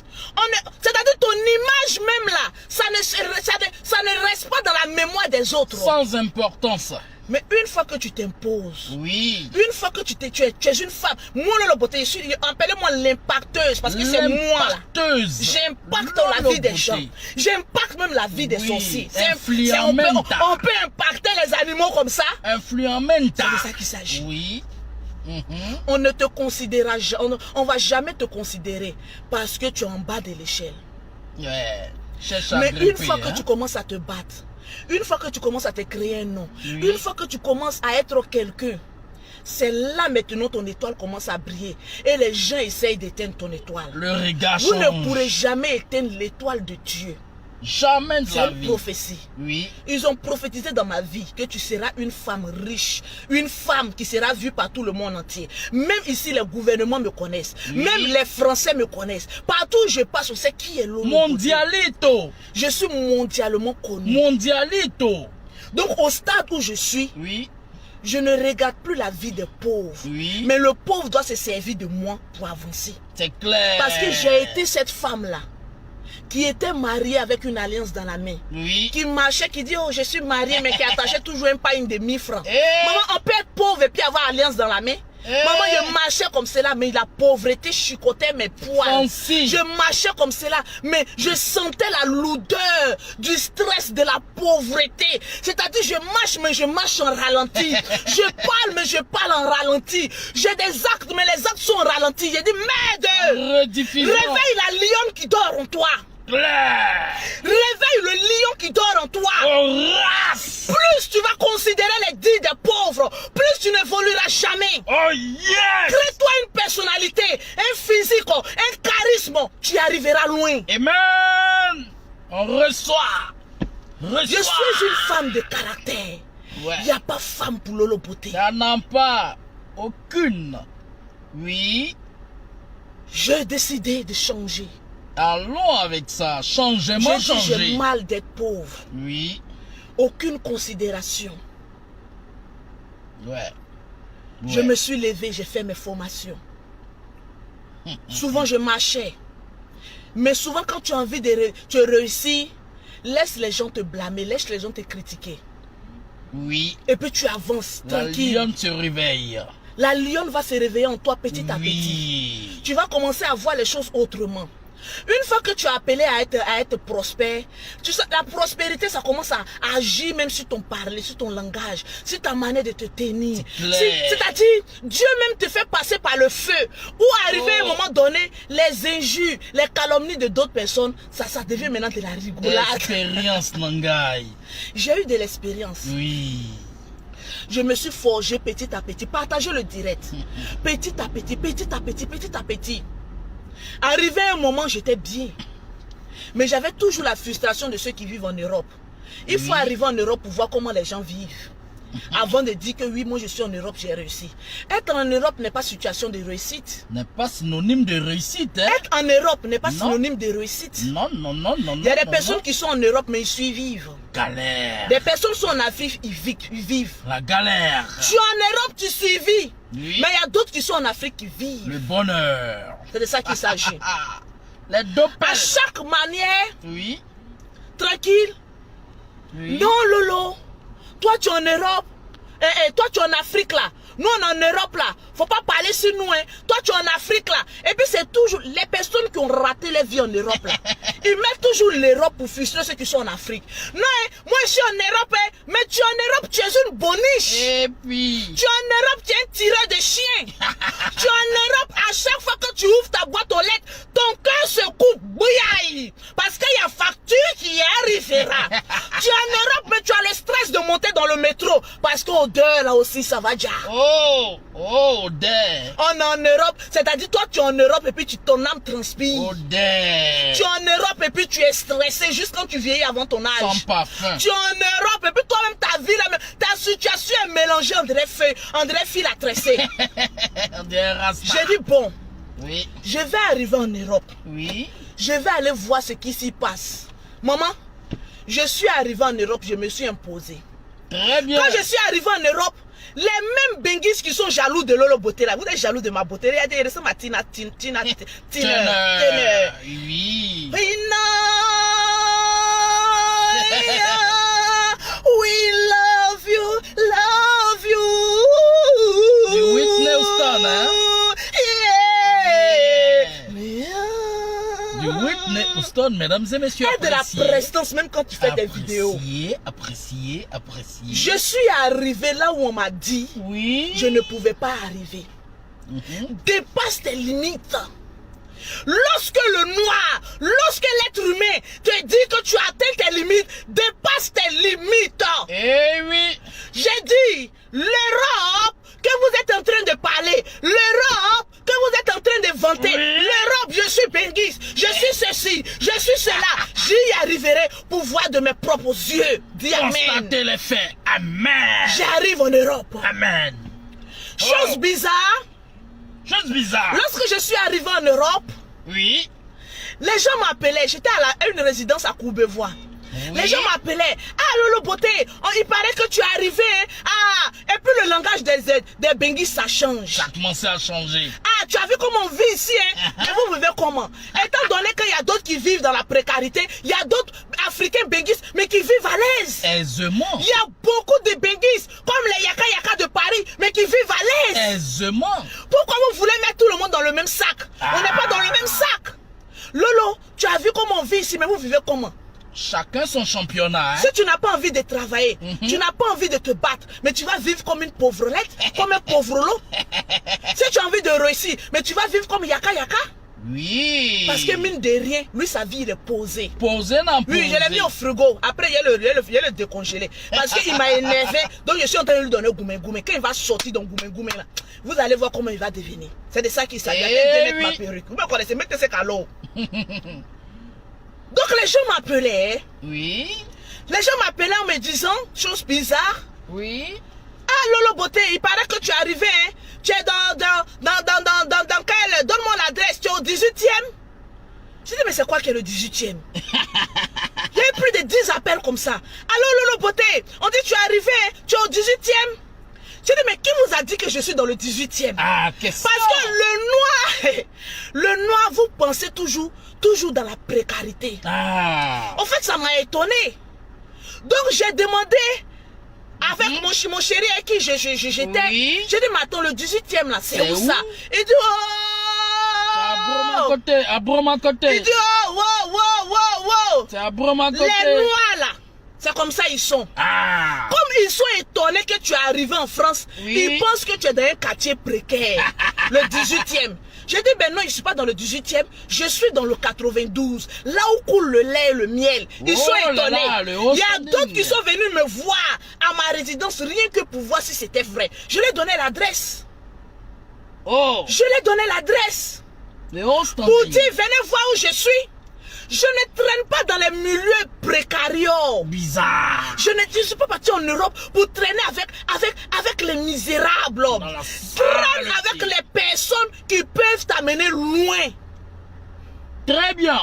c'est-à-dire ton image même là, ça ne reste pas dans la mémoire des autres. Sans importance. Mais une fois que tu t'imposes, oui. Une fois que tu es une femme, moi Lolo Beauté, appelez-moi l'impacteuse parce que c'est moi là. J'impacte la vie des gens. J'impacte même la vie des sorciers. On peut impacter les animaux comme ça. Influencer. C'est de ça qu'il s'agit. Oui. On ne te considérera jamais, on va jamais te considérer parce que tu es en bas de l'échelle. Ouais. Mais une fois que tu commences à te battre, une fois que tu commences à te créer un nom, une fois que tu commences à être quelqu'un, c'est là maintenant ton étoile commence à briller. Et les gens essayent d'éteindre ton étoile. Le regard Vous ne pourrez jamais éteindre l'étoile de Dieu. Jamais de la vie. C'est une prophétie. Oui. Ils ont prophétisé dans ma vie que tu seras une femme riche, une femme qui sera vue par tout le monde entier. Même ici, les gouvernements me connaissent. Même les Français me connaissent. Partout où je passe, on sait qui est l'homme. Mondialito. Je suis mondialement connu. Mondialito. Donc au stade où je suis, je ne regarde plus la vie des pauvres. Mais le pauvre doit se servir de moi pour avancer. C'est clair. Parce que j'ai été cette femme-là qui était mariée avec une alliance dans la main, qui marchait, qui dit, oh, je suis mariée, mais qui attachait toujours un pain de 1000 francs. Maman, on peut être pauvre et puis avoir alliance dans la main. Maman, je marchais comme cela, mais la pauvreté chicotait mes poils. Je marchais comme cela, mais je sentais la lourdeur du stress de la pauvreté. C'est-à-dire, je marche, mais je marche en ralenti. Je parle, mais je parle en ralenti. J'ai des actes, mais les actes sont en ralenti. J'ai dit, merde! Réveille la lionne qui dort en toi. Réveille le lion qui dort en toi. Plus tu vas considérer les dits des pauvres, plus tu n'évolueras jamais. Crée-toi une personnalité, un physique, un charisme, tu arriveras loin. Amen. On reçoit. Je suis une femme de caractère. Il n'y a pas femme pour Lolo Beauté. Il n'y en a pas aucune. Oui. J'ai décidé de changer. Allons avec ça, changement, j'ai mal d'être pauvre. Aucune considération. Je me suis levé, j'ai fait mes formations. Souvent je marchais. Mais souvent quand tu as envie de réussir, laisse les gens te blâmer, laisse les gens te critiquer. Et puis tu avances tranquille. La lionne se réveille. La lionne va se réveiller en toi petit à petit. Tu vas commencer à voir les choses autrement. Une fois que tu as appelé à être prospère, tu sais, la prospérité, ça commence à agir même sur ton parler, sur ton langage, sur ta manière de te tenir. C'est-à-dire, Dieu même te fait passer par le feu. Ou arriver à un moment donné, les injures, les calomnies de d'autres personnes, ça devient maintenant de la rigolade. L'expérience, Nangai. J'ai eu de l'expérience. Je me suis forgé petit à petit. Partagez le direct. Petit à petit, petit à petit, petit à petit. Arrivé à un moment, j'étais bien. Mais j'avais toujours la frustration de ceux qui vivent en Europe. Il faut arriver en Europe pour voir comment les gens vivent. Avant de dire que oui, moi je suis en Europe, j'ai réussi. Être en Europe n'est pas situation de réussite. N'est pas synonyme de réussite. Hein? Être en Europe n'est pas Non. synonyme de réussite. Non, non, non, non. Il y a des personnes qui sont en Europe, mais ils survivent. Galère. Des personnes sont en Afrique, ils vivent. La galère. Tu es en Europe, tu survis. Oui. Mais il y a d'autres qui sont en Afrique qui vivent. Le bonheur. C'est de ça qu'il s'agit. Les deux À pelles. chaque manière, Oui. tranquille. Oui. Non, Lolo. Toi, tu es en Europe. Toi, tu es en Afrique, là. Nous, on est en Europe, là. Faut pas parler sur nous, hein. Toi, tu es en Afrique, là. Et puis, c'est toujours les personnes qui ont raté leur vie en Europe, là. Ils mettent toujours l'Europe pour frustrer ceux qui sont en Afrique. Non, hein, moi, je suis en Europe, hein. Mais tu es en Europe, tu es une boniche. Et puis. Tu es en Europe, tu es un tireur de chien. Tu es en Europe, à chaque fois que tu ouvres ta boîte aux lettres, ton cœur se coupe, bouillaille. Parce qu'il y a facture qui arrivera. Tu es en Europe, mais tu as le stress de monter dans le métro. Parce qu'odeur, là aussi, ça va déjà. Oh, oh, odeur. On est en Europe, c'est-à-dire toi, tu es en Europe et puis ton âme transpire. Odeur. Tu es en Europe et puis tu es stressé juste quand tu vieillis avant ton âge. Sans parfum. Tu es en Europe et puis toi-même ta vie, là, ta situation est mélangée, on dirait fil à tresser. On dirait Rasta. J'ai dit bon, Oui. je vais arriver en Europe. Oui. Je vais aller voir ce qui s'y passe. Maman, je suis arrivé en Europe, je me suis imposé. Très bien. Quand je suis arrivé en Europe, les mêmes benguis qui sont jaloux de Lolo Beauté là, vous êtes jaloux de ma beauté. Il y a des ressemblent à Tina. Oui. We love you, love you. Du Whitney Houston, hein? Yeah. Du Whitney Houston, mesdames et messieurs. Et de la prestance, même quand tu fais des vidéos. Apprécier. Je suis arrivé là où on m'a dit, Oui. je ne pouvais pas arriver. Dépasse tes limites. Lorsque le noir, lorsque l'être humain te dit que tu atteins tes limites, dépasse tes limites. Eh oui. J'ai dit, l'Europe que vous êtes en train de parler, l'Europe que vous êtes en train de vanter, Oui. l'Europe, je suis Benguis, je suis ceci, je suis cela, j'y arriverai pour voir de mes propres yeux. Dis Amen. Constatez les faits. Amen. J'arrive en Europe. Amen. Chose Oh. bizarre, Chose bizarre. lorsque je suis arrivé en Europe, Oui. les gens m'appelaient, j'étais à une résidence à Courbevoie. Oui. Les gens m'appelaient, ah Lolo Beauté, il paraît que tu es arrivé, ah, et puis le langage des Benguis ça change. Ça a commencé à changer. Ah, tu as vu comment on vit ici, hein? Et vous vivez comment? Étant donné qu'il y a d'autres qui vivent dans la précarité, il y a d'autres Africains Benguis, mais qui vivent à l'aise. Aisément. Il y a beaucoup de Benguis, comme les Yaka Yaka de Paris, mais qui vivent à l'aise. Aisément. Pourquoi vous voulez mettre tout le monde dans le même sac? On n'est pas dans le même sac. Lolo, tu as vu comment on vit ici, mais vous vivez comment? Chacun son championnat. Hein? Si tu n'as pas envie de travailler, tu n'as pas envie de te battre, mais tu vas vivre comme une pauvrelette, comme un pauvrelot. Si tu as envie de réussir, mais tu vas vivre comme Yaka Yaka. Oui. Parce que mine de rien, lui, sa vie, il est posée. Poser dans Oui, je l'ai mis au frigo. Après, il y a le décongelé. Parce qu'il m'a énervé. Donc, je suis en train de lui donner goumé goumé. Quand il va sortir dans goumé goumé, là, vous allez voir comment il va devenir. C'est de ça qu'il s'agit. Eh Mettre oui. ma perruque. Vous me connaissez, mettez ce calot. Donc, les gens m'appelaient. Oui. Les gens m'appelaient en me disant, chose bizarre. Oui. Ah, Lolo Beauté, il paraît que tu es arrivé, hein. Tu es dans quel... Donne-moi l'adresse, tu es au 18e. J'ai dit, mais c'est quoi qui est le 18e? Il y a eu plus de 10 appels comme ça. Allô, Lolo Beauté, on dit, tu es arrivé, hein. Tu es au 18e. J'ai dit, mais qui vous a dit que je suis dans le 18e? Ah, qu'est-ce Parce que le noir, vous pensez toujours dans la précarité. Ah. En fait, ça m'a étonné. Donc, j'ai demandé avec mon chéri avec qui j'étais. Oui. J'ai dit, mais attends, le 18e là, c'est où où ça? Il dit, oh! À Broma côté. Il dit, oh, wow. C'est à Broma côté. Les noirs là, c'est comme ça ils sont. Ah. Comme ils sont étonnés que tu es arrivé en France, Oui. ils pensent que tu es dans un quartier précaire. Le 18e. J'ai dit, ben non, je ne suis pas dans le 18e, je suis dans le 92, là où coule le lait et le miel. Ils sont étonnés. Il y a d'autres qui sont venus me voir à ma résidence, rien que pour voir si c'était vrai. Je leur ai donné l'adresse. Oh. Je leur ai donné l'adresse. Pour dire, venez voir où je suis. Je ne traîne pas dans les milieux précarios. Bizarre. Je ne suis pas parti en Europe pour traîner avec les misérables. Traîne avec les personnes qui peuvent t'amener loin. Très bien.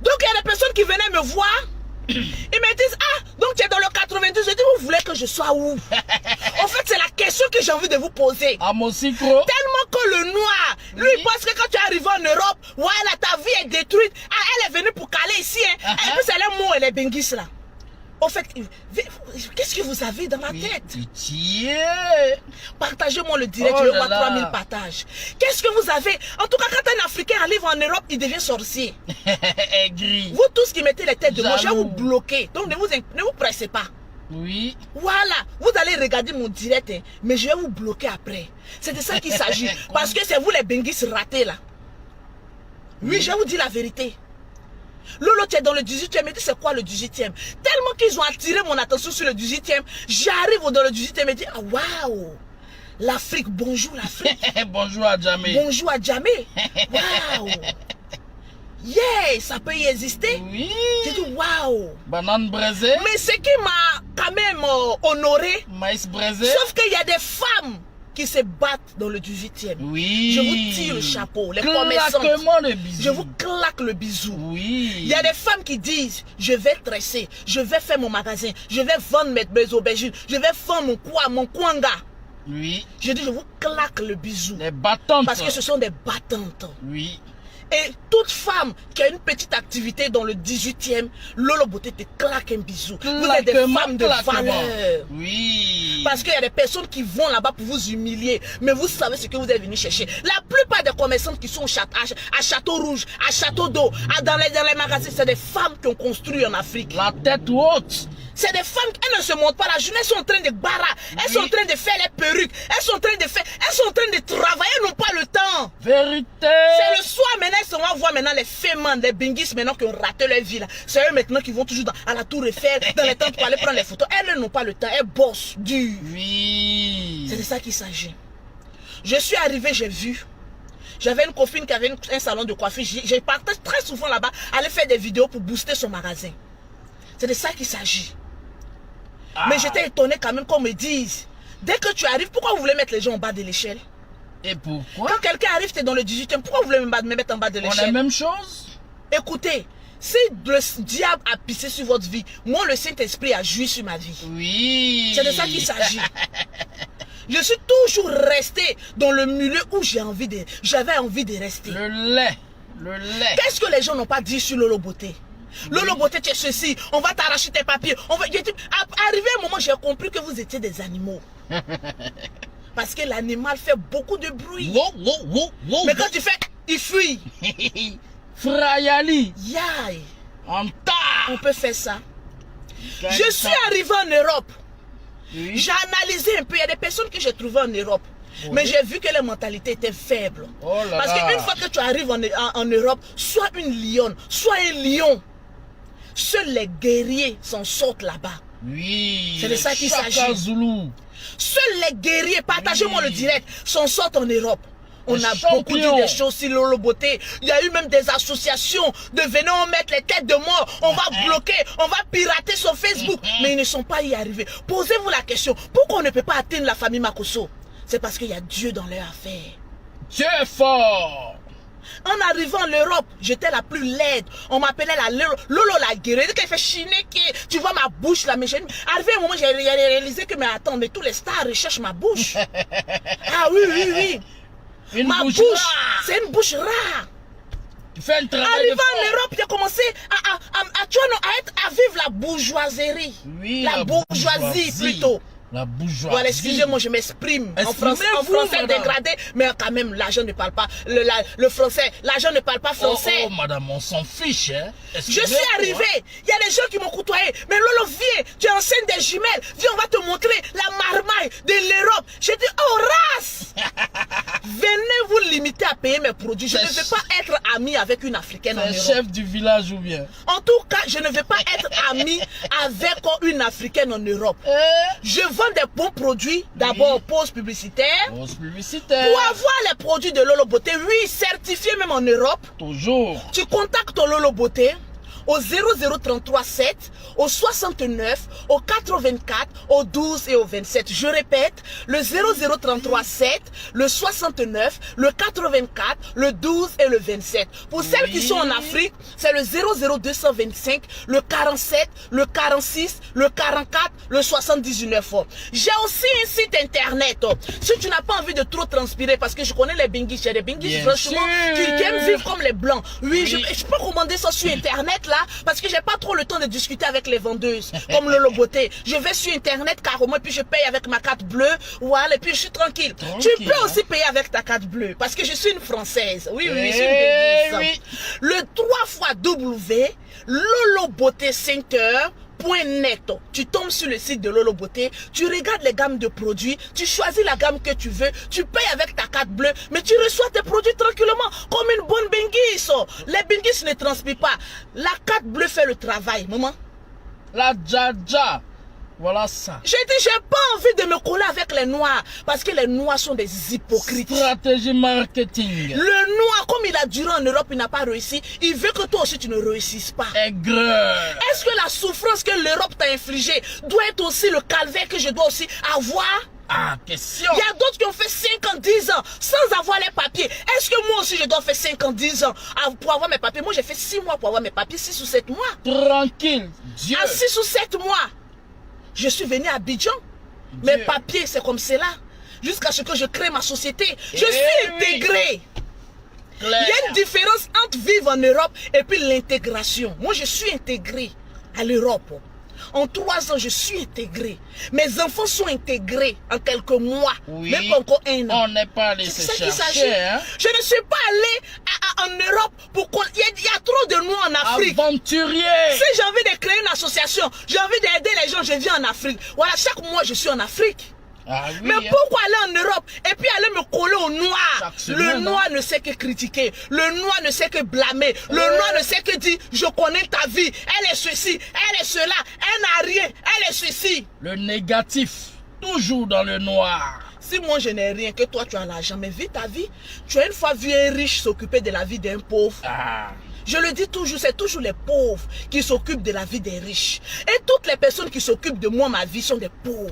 Donc il y a des personnes qui venaient me voir. Ils me disent, ah, donc tu es dans le 92. Je dis, vous voulez que je sois où? En fait, c'est la question que j'ai envie de vous poser. À mon micro. Tellement que le noir, lui, il pense que quand tu es arrivé en Europe, voilà, ta vie est détruite. Ah, elle est venue pour caler ici. Hein. Et puis c'est les mots et les benguis là. En fait, qu'est-ce que vous avez dans la tête? Partagez-moi le direct, je vois 3000 partages. Qu'est-ce que vous avez? En tout cas, quand un Africain arrive en Europe, il devient sorcier. Vous tous qui mettez les têtes de moi, je vais vous bloquer. Donc ne vous pressez pas. Oui. Voilà, vous allez regarder mon direct, hein, mais je vais vous bloquer après. C'est de ça qu'il s'agit. Parce que c'est vous les benguis ratés là. Oui, je vais vous dire la vérité. Lolo, tu es dans le 18e, mais dis c'est quoi le 18e? Tellement qu'ils ont attiré mon attention sur le 18e, j'arrive dans le 18e et dis, ah waouh, l'Afrique, bonjour l'Afrique. Bonjour à jamais. Bonjour à jamais. Waouh. Yeah, ça peut y exister. Oui. J'ai dit waouh. Banane braisée. Mais ce qui m'a quand même honoré, maïs braisé. Sauf qu'il y a des femmes qui se battent dans le 18e. Oui. Je vous tire le chapeau, les commerçantes. Je vous claque le bisou. Oui. Il y a des femmes qui disent, je vais tresser, je vais faire mon magasin, je vais vendre mes aubergines, je vais vendre mon kwanga. Oui. Je dis, je vous claque le bisou. Les battantes. Parce que ce sont des battantes. Oui. Et toute femme qui a une petite activité dans le 18e, Lolo Beauté te claque un bisou. Vous êtes des femmes de valeur. Oui. Parce qu'il y a des personnes qui vont là-bas pour vous humilier. Mais vous savez ce que vous êtes venu chercher. La plupart des commerçantes qui sont à Château Rouge, à Château d'Eau, dans les magasins, c'est des femmes qui ont construit en Afrique. La tête haute. C'est des femmes, elles ne se montrent pas la journée, elles sont en train de barra, elles sont en train de faire les perruques, elles sont en train de travailler, elles n'ont pas le temps. Vérité. C'est le soir maintenant, on va voir maintenant les fémins, les bingis maintenant qui ont raté leur vie là. C'est eux maintenant qui vont toujours à la tour Eiffel, dans les tentes pour aller prendre les photos. Elles n'ont pas le temps, elles bossent dur. Oui. C'est de ça qu'il s'agit. Je suis arrivé, j'ai vu. J'avais une copine qui avait un salon de coiffure. Je partais très souvent là-bas, aller faire des vidéos pour booster son magasin. C'est de ça qu'il s'agit. Mais j'étais étonné quand même qu'on me dise, dès que tu arrives, pourquoi vous voulez mettre les gens en bas de l'échelle? Et pourquoi? Quand quelqu'un arrive, tu es dans le 18e, pourquoi vous voulez me mettre en bas de l'échelle? On a la même chose. Écoutez, si le diable a pissé sur votre vie, moi le Saint-Esprit a joui sur ma vie. Oui. C'est de ça qu'il s'agit. Je suis toujours resté dans le milieu où j'avais envie de rester. Le lait. Qu'est-ce que les gens n'ont pas dit sur Lolo Beauté? Lolo Beauté, tu es ceci, on va t'arracher tes papiers. Arrivé un moment, j'ai compris que vous étiez des animaux. Parce que l'animal fait beaucoup de bruit. Mais quand tu fais, il fuit. Frayali. Yaï. On peut faire ça. Je suis arrivé en Europe. Oui. J'ai analysé un peu. Il y a des personnes que j'ai trouvées en Europe. Oui. Mais j'ai vu que les mentalités étaient faibles. Parce qu'une fois que tu arrives en Europe, soit une lionne, soit un lion. Seuls les guerriers s'en sortent là-bas. Oui. C'est de ça qu'il s'agit. Seuls les guerriers, partagez-moi le direct, s'en sortent en Europe. On a beaucoup dit des choses sur Lolo Beauté. Il y a eu même des associations de venons mettre les têtes de mort. On va bloquer, on va pirater sur Facebook. Mais ils ne sont pas y arrivés. Posez-vous la question, pourquoi on ne peut pas atteindre la famille Makosso? C'est parce qu'il y a Dieu dans leur affaire. Dieu est fort. En arrivant en Europe, j'étais la plus laide. On m'appelait la Lolo la guerrière. Quand il fait chiner, tu vois ma bouche là. Mais arrivé un moment, j'ai réalisé que, mais attends, mais tous les stars recherchent ma bouche. Ah oui. Ma bouche, c'est une bouche rare. Tu fais un travail. Arrivé en Europe, j'ai commencé à vivre la bourgeoisie. Oui, la bourgeoisie plutôt. La bourgeoisie. Voilà, excusez-moi, je m'exprime en français dégradé, mais quand même, l'argent ne parle pas le français. L'argent ne parle pas français. Oh, madame, on s'en fiche, hein. Je suis arrivé, il y a des gens qui m'ont côtoyé. Mais Lolo, viens, tu es enceinte des jumelles. Viens, on va te montrer la marmaille de l'Europe. J'ai dit, oh, race. Venez vous limiter à payer mes produits. Je ne veux pas être ami avec une Africaine en C'est Europe. chef du village ou bien? En tout cas, je ne veux pas être ami avec une Africaine en Europe. Je vends des bons produits. D'abord, pause publicitaire. Pause publicitaire. Pour avoir les produits de Lolo Beauté, oui, certifiés même en Europe, Toujours. tu contactes Lolo Beauté au 00337, au 69, au 84, au 12 et au 27. Je répète, le 00337, le 69, le 84, le 12 et le 27. Pour celles qui sont en Afrique, c'est le 00225, le 47, le 46, le 44, le 79. J'ai aussi un site internet. Si tu n'as pas envie de trop transpirer, parce que je connais les bingis, j'ai des bingis franchement qui aiment vivre comme les blancs. Oui, je peux commander ça sur internet là, parce que j'ai pas trop le temps de discuter avec les vendeuses, comme Lolo Beauté. Je vais sur internet carrément, puis je paye avec ma carte bleue, voilà, et puis je suis tranquille. Tu peux aussi payer avec ta carte bleue, parce que je suis une Française. Oui, oui, je suis une bingis. Le 3 fois W, Lolo Beauté 5h. .net. Tu tombes sur le site de Lolo Beauté, tu regardes les gammes de produits, tu choisis la gamme que tu veux, tu payes avec ta carte bleue, mais tu reçois tes produits tranquillement, comme une bonne bingis. Les bingis ne transpirent pas. La carte bleue fait le travail, maman. La Dja. Voilà ça. J'ai dit, j'ai pas envie de me coller avec les noirs, parce que les noirs sont des hypocrites. Stratégie marketing. Le noir, comme il a duré en Europe, il n'a pas réussi, il veut que toi aussi tu ne réussisses pas. Aigreur. Est-ce que la souffrance que l'Europe t'a infligée doit être aussi le calvaire que je dois aussi avoir? Ah, question. Il y a d'autres qui ont fait 5 ans, 10 ans sans avoir les papiers. Est-ce que moi aussi je dois faire 5 ans, 10 ans pour avoir mes papiers? Moi j'ai fait 6 mois pour avoir mes papiers, 6 ou 7 mois. Tranquille. Dieu. À 6 ou 7 mois, je suis venu à Abidjan. Mes papiers, c'est comme cela. Jusqu'à ce que je crée ma société. Je suis intégré. Il y a une différence entre vivre en Europe et puis l'intégration. Moi, je suis intégré à l'Europe. En 3 ans, je suis intégré. Mes enfants sont intégrés en quelques mois. Oui. Même pas encore 1 an. On n'est pas allé se C'est ça qu'il s'agit. chercher, hein? Je ne suis pas allé en Europe pour qu'on... Il y a trop de noirs en Afrique. Aventurier. Si j'ai envie de créer une association, j'ai envie d'aider les gens, je viens en Afrique. Voilà, chaque mois, je suis en Afrique. Ah oui, Mais hein. pourquoi aller en Europe et puis aller me coller au noir? Chaque semaine, Le noir ne sait que critiquer. Le noir ne sait que blâmer. Le noir ne sait que dire, je connais ta vie. Elle est ceci, elle est cela. Elle n'a rien, elle est ceci. Le négatif. Toujours dans le noir. Si moi je n'ai rien, que toi tu as l'argent, mais vis ta vie. Tu as une fois vu un riche s'occuper de la vie d'un pauvre. Ah. Je le dis toujours, c'est toujours les pauvres qui s'occupent de la vie des riches. Et toutes les personnes qui s'occupent de moi, ma vie, sont des pauvres.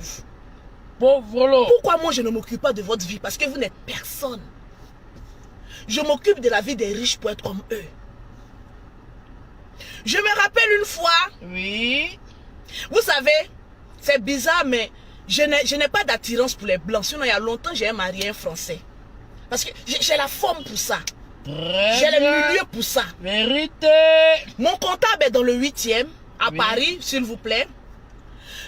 Pauvre lot. Pourquoi moi je ne m'occupe pas de votre vie? Parce que vous n'êtes personne. Je m'occupe de la vie des riches pour être comme eux. Je me rappelle une fois, Oui. vous savez, c'est bizarre, mais je n'ai pas d'attirance pour les blancs. Sinon, il y a longtemps, j'ai un mari un français. Parce que j'ai la forme pour ça. Très J'ai le bien. milieu pour ça. Vérité. Mon comptable est dans le 8e, à Paris, s'il vous plaît.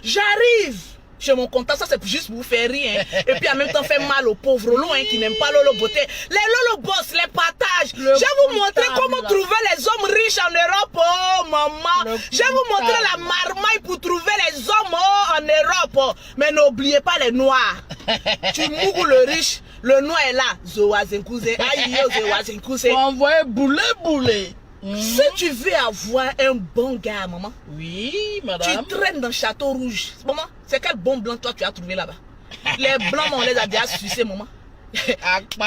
J'arrive chez mon comptable, ça c'est juste pour vous faire rire. Hein. Et puis en même temps faire mal aux pauvres lots hein, qui n'aiment pas Lolo Beauté. Les Lolo Boss, les partages. Je vais vous montrer comment trouver les hommes riches en Europe. Oh maman. Je vais vous montrer la marmaille pour trouver les hommes en Europe. Mais n'oubliez pas les noirs. Tu mourres le riche, le noir est là. Zoazenkouze. Aïe, yo, Zoazenkouze. Faut envoyer boulet. Si tu veux avoir un bon gars, maman, Oui, tu madame. traînes dans Château Rouge. Maman, c'est quel bon blanc toi tu as trouvé là-bas? Les blancs, on les a déjà sucés, maman. Il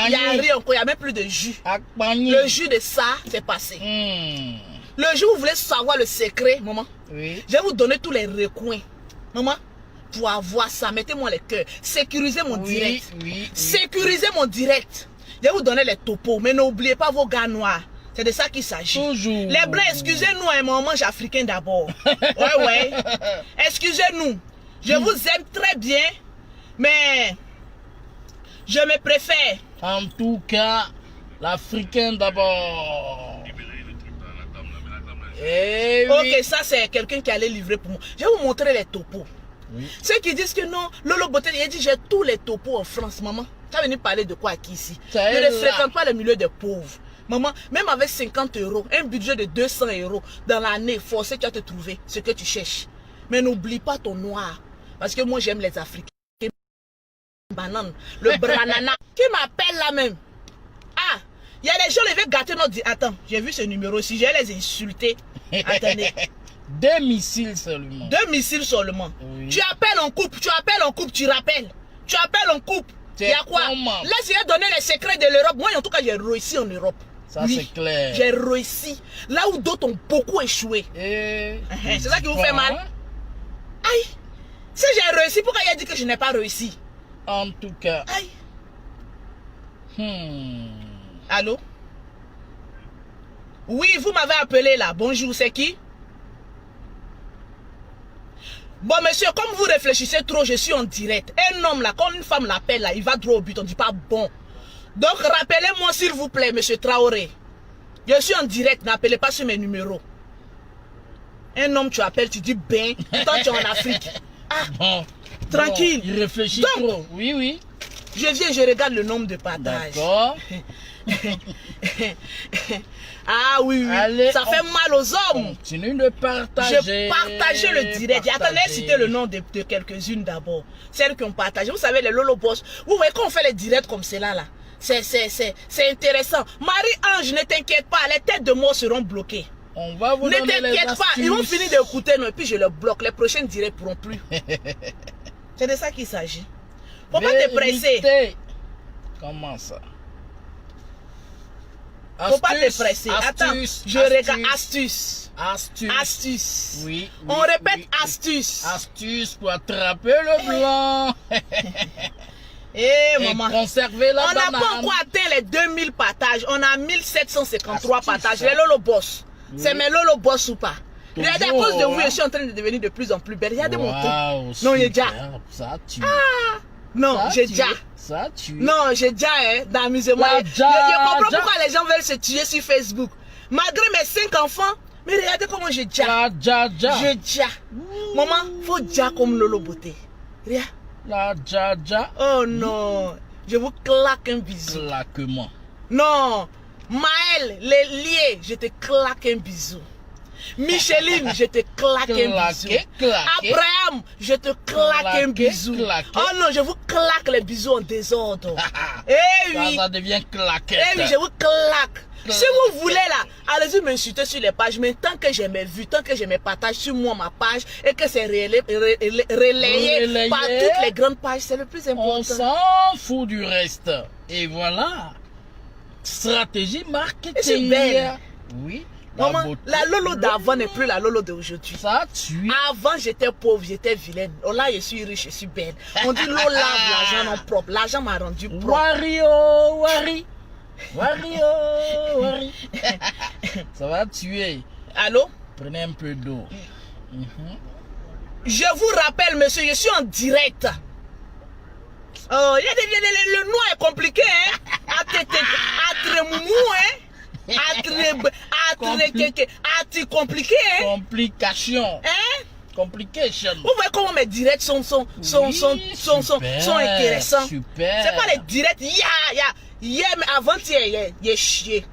n'y a rien encore, il n'y a même plus de jus. Le jus de ça, c'est passé. Le jour où vous voulez savoir le secret, maman, Oui. je vais vous donner tous les recoins. Maman, pour avoir ça, mettez-moi les cœurs. Sécurisez mon direct. Oui. Sécurisez mon direct. Je vais vous donner les topos, mais n'oubliez pas vos gars noirs. C'est de ça qu'il s'agit. Toujours. Les blancs, excusez-nous, un moment africain d'abord. Ouais. Excusez-nous. Je vous aime très bien, mais je me préfère. En tout cas, l'Africain d'abord. Eh oui. Ok, ça c'est quelqu'un qui allait livrer pour moi. Je vais vous montrer les topos. Oui. Ceux qui disent que non, Lolo Beauté, il dit j'ai tous les topos en France, maman. Tu as venu parler de quoi qui ici? Je ne fréquente pas le milieu des pauvres. Maman, même avec 50 €, un budget de 200 € dans l'année, forcé, tu vas te trouver ce que tu cherches. Mais n'oublie pas ton noir. Parce que moi, j'aime les Africains. Banane, le branana. Qui m'appelle là même? Ah, Il y a des gens qui veulent gâter notre... Attends, j'ai vu ce numéro. Si je vais les insulter. Attendez. 2 missiles seulement. 2 missiles seulement. Oui. Tu appelles en couple, tu rappelles. Tu appelles en couple. Il y a quoi? Comment? Laisse-moi donner les secrets de l'Europe. Moi, en tout cas, j'ai réussi en Europe. Ça, oui, c'est clair. J'ai réussi. Là où d'autres ont beaucoup échoué. C'est ça qui vous fait mal? Aïe. Si j'ai réussi, pourquoi il a dit que je n'ai pas réussi? En tout cas. Aïe. Allô? Oui, vous m'avez appelé là. Bonjour, c'est qui? Bon, monsieur, comme vous réfléchissez trop, je suis en direct. Un homme là, quand une femme l'appelle là, il va droit au but, on dit pas bon. Donc, rappelez-moi s'il vous plaît, monsieur Traoré. Je suis en direct, n'appelez pas sur mes numéros. Un homme, tu appelles, tu dis ben, pourtant tu es en Afrique. Ah, bon, tranquille. Il réfléchit donc, trop. Oui, oui. Je viens, je regarde le nombre de partages. D'accord. Ah oui, oui. Allez, ça fait mal aux hommes. Continue de partager. Je partageais le direct. Attendez, citer le nom de quelques-unes d'abord. Celles qui ont partagé. Vous savez, les Lolo Boss. Vous voyez, quand on fait les directs comme cela, là, c'est intéressant. Marie-Ange, ne t'inquiète pas, les têtes de mort seront bloquées. On va vous donner les astuces. Ne t'inquiète pas, ils vont finir d'écouter, non, et puis je le bloque. Les prochaines directs pourront plus. C'est de ça qu'il s'agit. Faut pas te presser. Comment ça? Faut pas te presser. Attends, je regarde astuce. Astuce. Oui. On répète oui. astuce. Astuce pour attraper le blanc. Eh maman. Conserver la banane. On n'a pas encore atteint les 2000 partages. On a 1753 partages. Les Lolo Boss. Oui. C'est mes Lolo Boss ou pas? Regardez, à cause de vous, je suis en train de devenir de plus en plus belle. Regardez mon ton. Non, il est déjà. Ça tue. Ah, non, j'ai déjà. Ça tue. Non, j'ai déjà, hein, d'amusement. Je comprends pourquoi les gens veulent se tuer sur Facebook. Malgré mes 5 enfants, mais regardez comment j'ai déjà. J'ai déjà. Maman, faut déjà comme Lolo Beauté. Regarde. La Dja. Oh non, je vous claque un bisou. Claquement. Non, Maël, les liés, je te claque un bisou. Micheline, je te claque un bisou. Abraham, je te claque un bisou. Oh non, je vous claque les bisous en désordre. Eh oui. Ça devient claquette. Eh oui, je vous claque. Si vous voulez là, allez-y m'insulter sur les pages, mais tant que j'ai mes vues, tant que j'ai mes partages sur moi, ma page, et que c'est relayé par toutes les grandes pages, c'est le plus important. On s'en fout du reste. Et voilà. Stratégie marketing. Et c'est belle. Oui. Maman, la Lolo d'avant n'est plus la Lolo d'aujourd'hui. Ça tue. Avant, j'étais pauvre, j'étais vilaine. Oh là, je suis riche, je suis belle. On dit l'eau lave l'argent en propre. L'argent m'a rendu propre. Wari. Ça va tuer. Allô? Prenez un peu d'eau. Je vous rappelle, monsieur, je suis en direct. Oh, le nom est compliqué, hein? Compliqué, hein? Complication. Hein? Complication. Vous voyez comment mes directs sont intéressants. Super. C'est pas les directs. Hier, mais avant-hier, il est chié.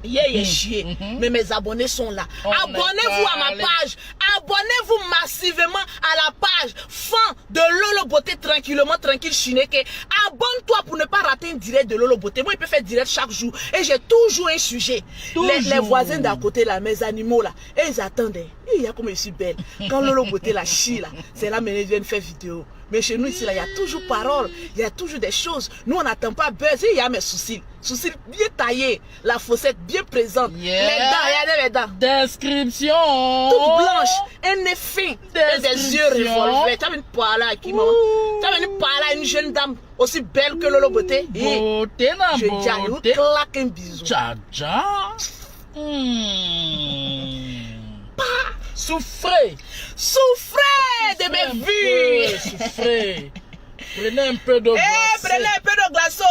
Hier, il est chié. Mais mes abonnés sont là. Abonnez-vous à ma page. Abonnez-vous massivement à la page Fan de Lolo Beauté tranquille Chineke. Abonne-toi pour ne pas rater un direct de Lolo Beauté. Moi, il peut faire direct chaque jour. Et j'ai toujours un sujet. Les voisins d'à côté, là, mes animaux, là, et ils attendaient. Il y a comme je suis belle. Quand Lolo Beauté la chie, là, c'est là, mais ils viennent faire vidéo. Mais chez nous, ici, là, il y a toujours parole. Il y a toujours des choses. Nous, on n'attend pas buzz. Il y a mes sourcils. Sourcils bien taillés. La fossette bien présente. Yeah. Les dents, regardez les dents. Description. Toute blanche. Un nez fin. Et des yeux revolvés. Tu as une parole à qui, maman? Tu as une parole à une jeune dame aussi belle que Lolo Beauté. Beauté, na je beauté. Claque un bisou. Dja. Souffrez de mes vues. Souffrez. Prenez un peu d'eau glacée. Prenez un peu d'eau glacée.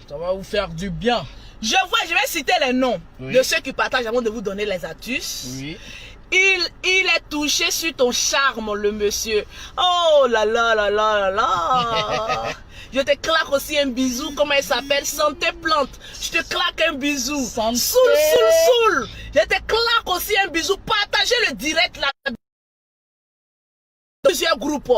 Ça va vous faire du bien. Je vais citer les noms de ceux qui partagent avant de vous donner les astuces. Oui. Il est touché sur ton charme, le monsieur. Oh là là. Je te claque aussi un bisou. Comment elle s'appelle? Santé Plante. Je te claque un bisou. Soul. Je te claque aussi un bisou. Partagez le direct là. Plusieurs groupes.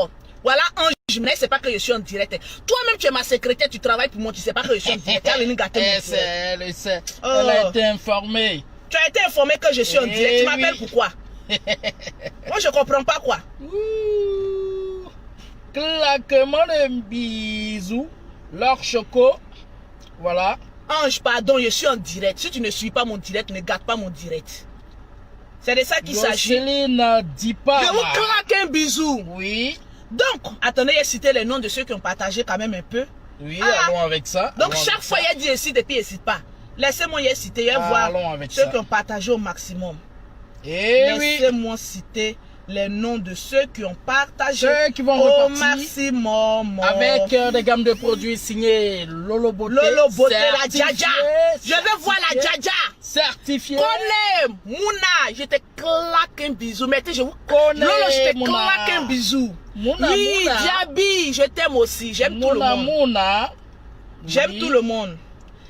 Voilà, Je ne sais pas que je suis en direct. Toi-même, tu es ma secrétaire, tu travailles pour moi, tu ne sais pas que je suis en direct. Tu as venu gâter mon direct. Elle sait. Elle a été informée. Tu as été informé que je suis en direct. Tu m'appelles pourquoi? Moi, je ne comprends pas quoi. Ouh. Claquement de bisous. Leur choco. Voilà. Ange, pardon, je suis en direct. Si tu ne suis pas mon direct, ne gâte pas mon direct. C'est de ça qu'il s'agit. Jocelyne, dis pas. Je vous claque un bisou. Oui. Donc, attendez, j'ai cité les noms de ceux qui ont partagé quand même un peu. Oui, allons avec ça. Donc, chaque fois, il dit cite et puis il cite pas. Laissez-moi y citer, et voir ceux qui ont partagé au maximum. Laissez-moi citer les noms de ceux qui ont partagé ceux qui vont au maximum. Avec des gammes de produits signés Lolo Beauté. Lolo Beauté, la Djaja. Je vais voir la Djaja. Certifié. Connais, Mouna, je te claque un bisou. Mettez, je vous connais. Lolo, je te claque un bisou. Mouna, oui, Mouna. Diaby, je t'aime aussi. J'aime tout le monde. Mouna. J'aime tout le monde.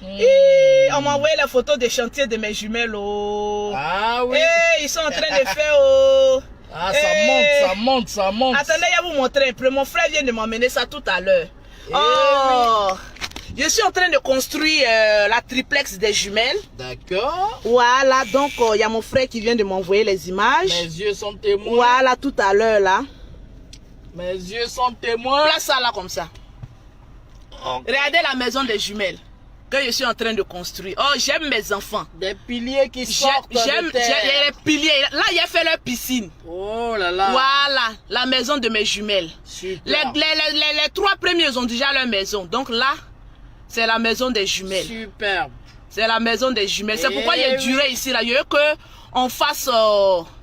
On m'a envoyé la photo des chantiers de mes jumelles. Oh. Ah oui. Ils sont en train de faire. Oh. Ah, ça monte, ça monte. Attendez, je vais vous montrer un peu. Mon frère vient de m'emmener ça tout à l'heure. Oh. Je suis en train de construire la triplex des jumelles. D'accord. Voilà, donc il y a mon frère qui vient de m'envoyer les images. Mes yeux sont témoins. Voilà, tout à l'heure là. Mes yeux sont témoins. Place ça là comme ça. Okay. Regardez la maison des jumelles que je suis en train de construire. Oh, j'aime mes enfants. Des piliers qui sortent. J'aime les piliers. Là, il a fait leur piscine. Oh là là. Voilà, la maison de mes jumelles. Super. Les trois premiers ils ont déjà leur maison. Donc là, c'est la maison des jumelles. Superbe. C'est la maison des jumelles. C'est pourquoi il y a duré ici. Là. Il y a eu qu'on fasse...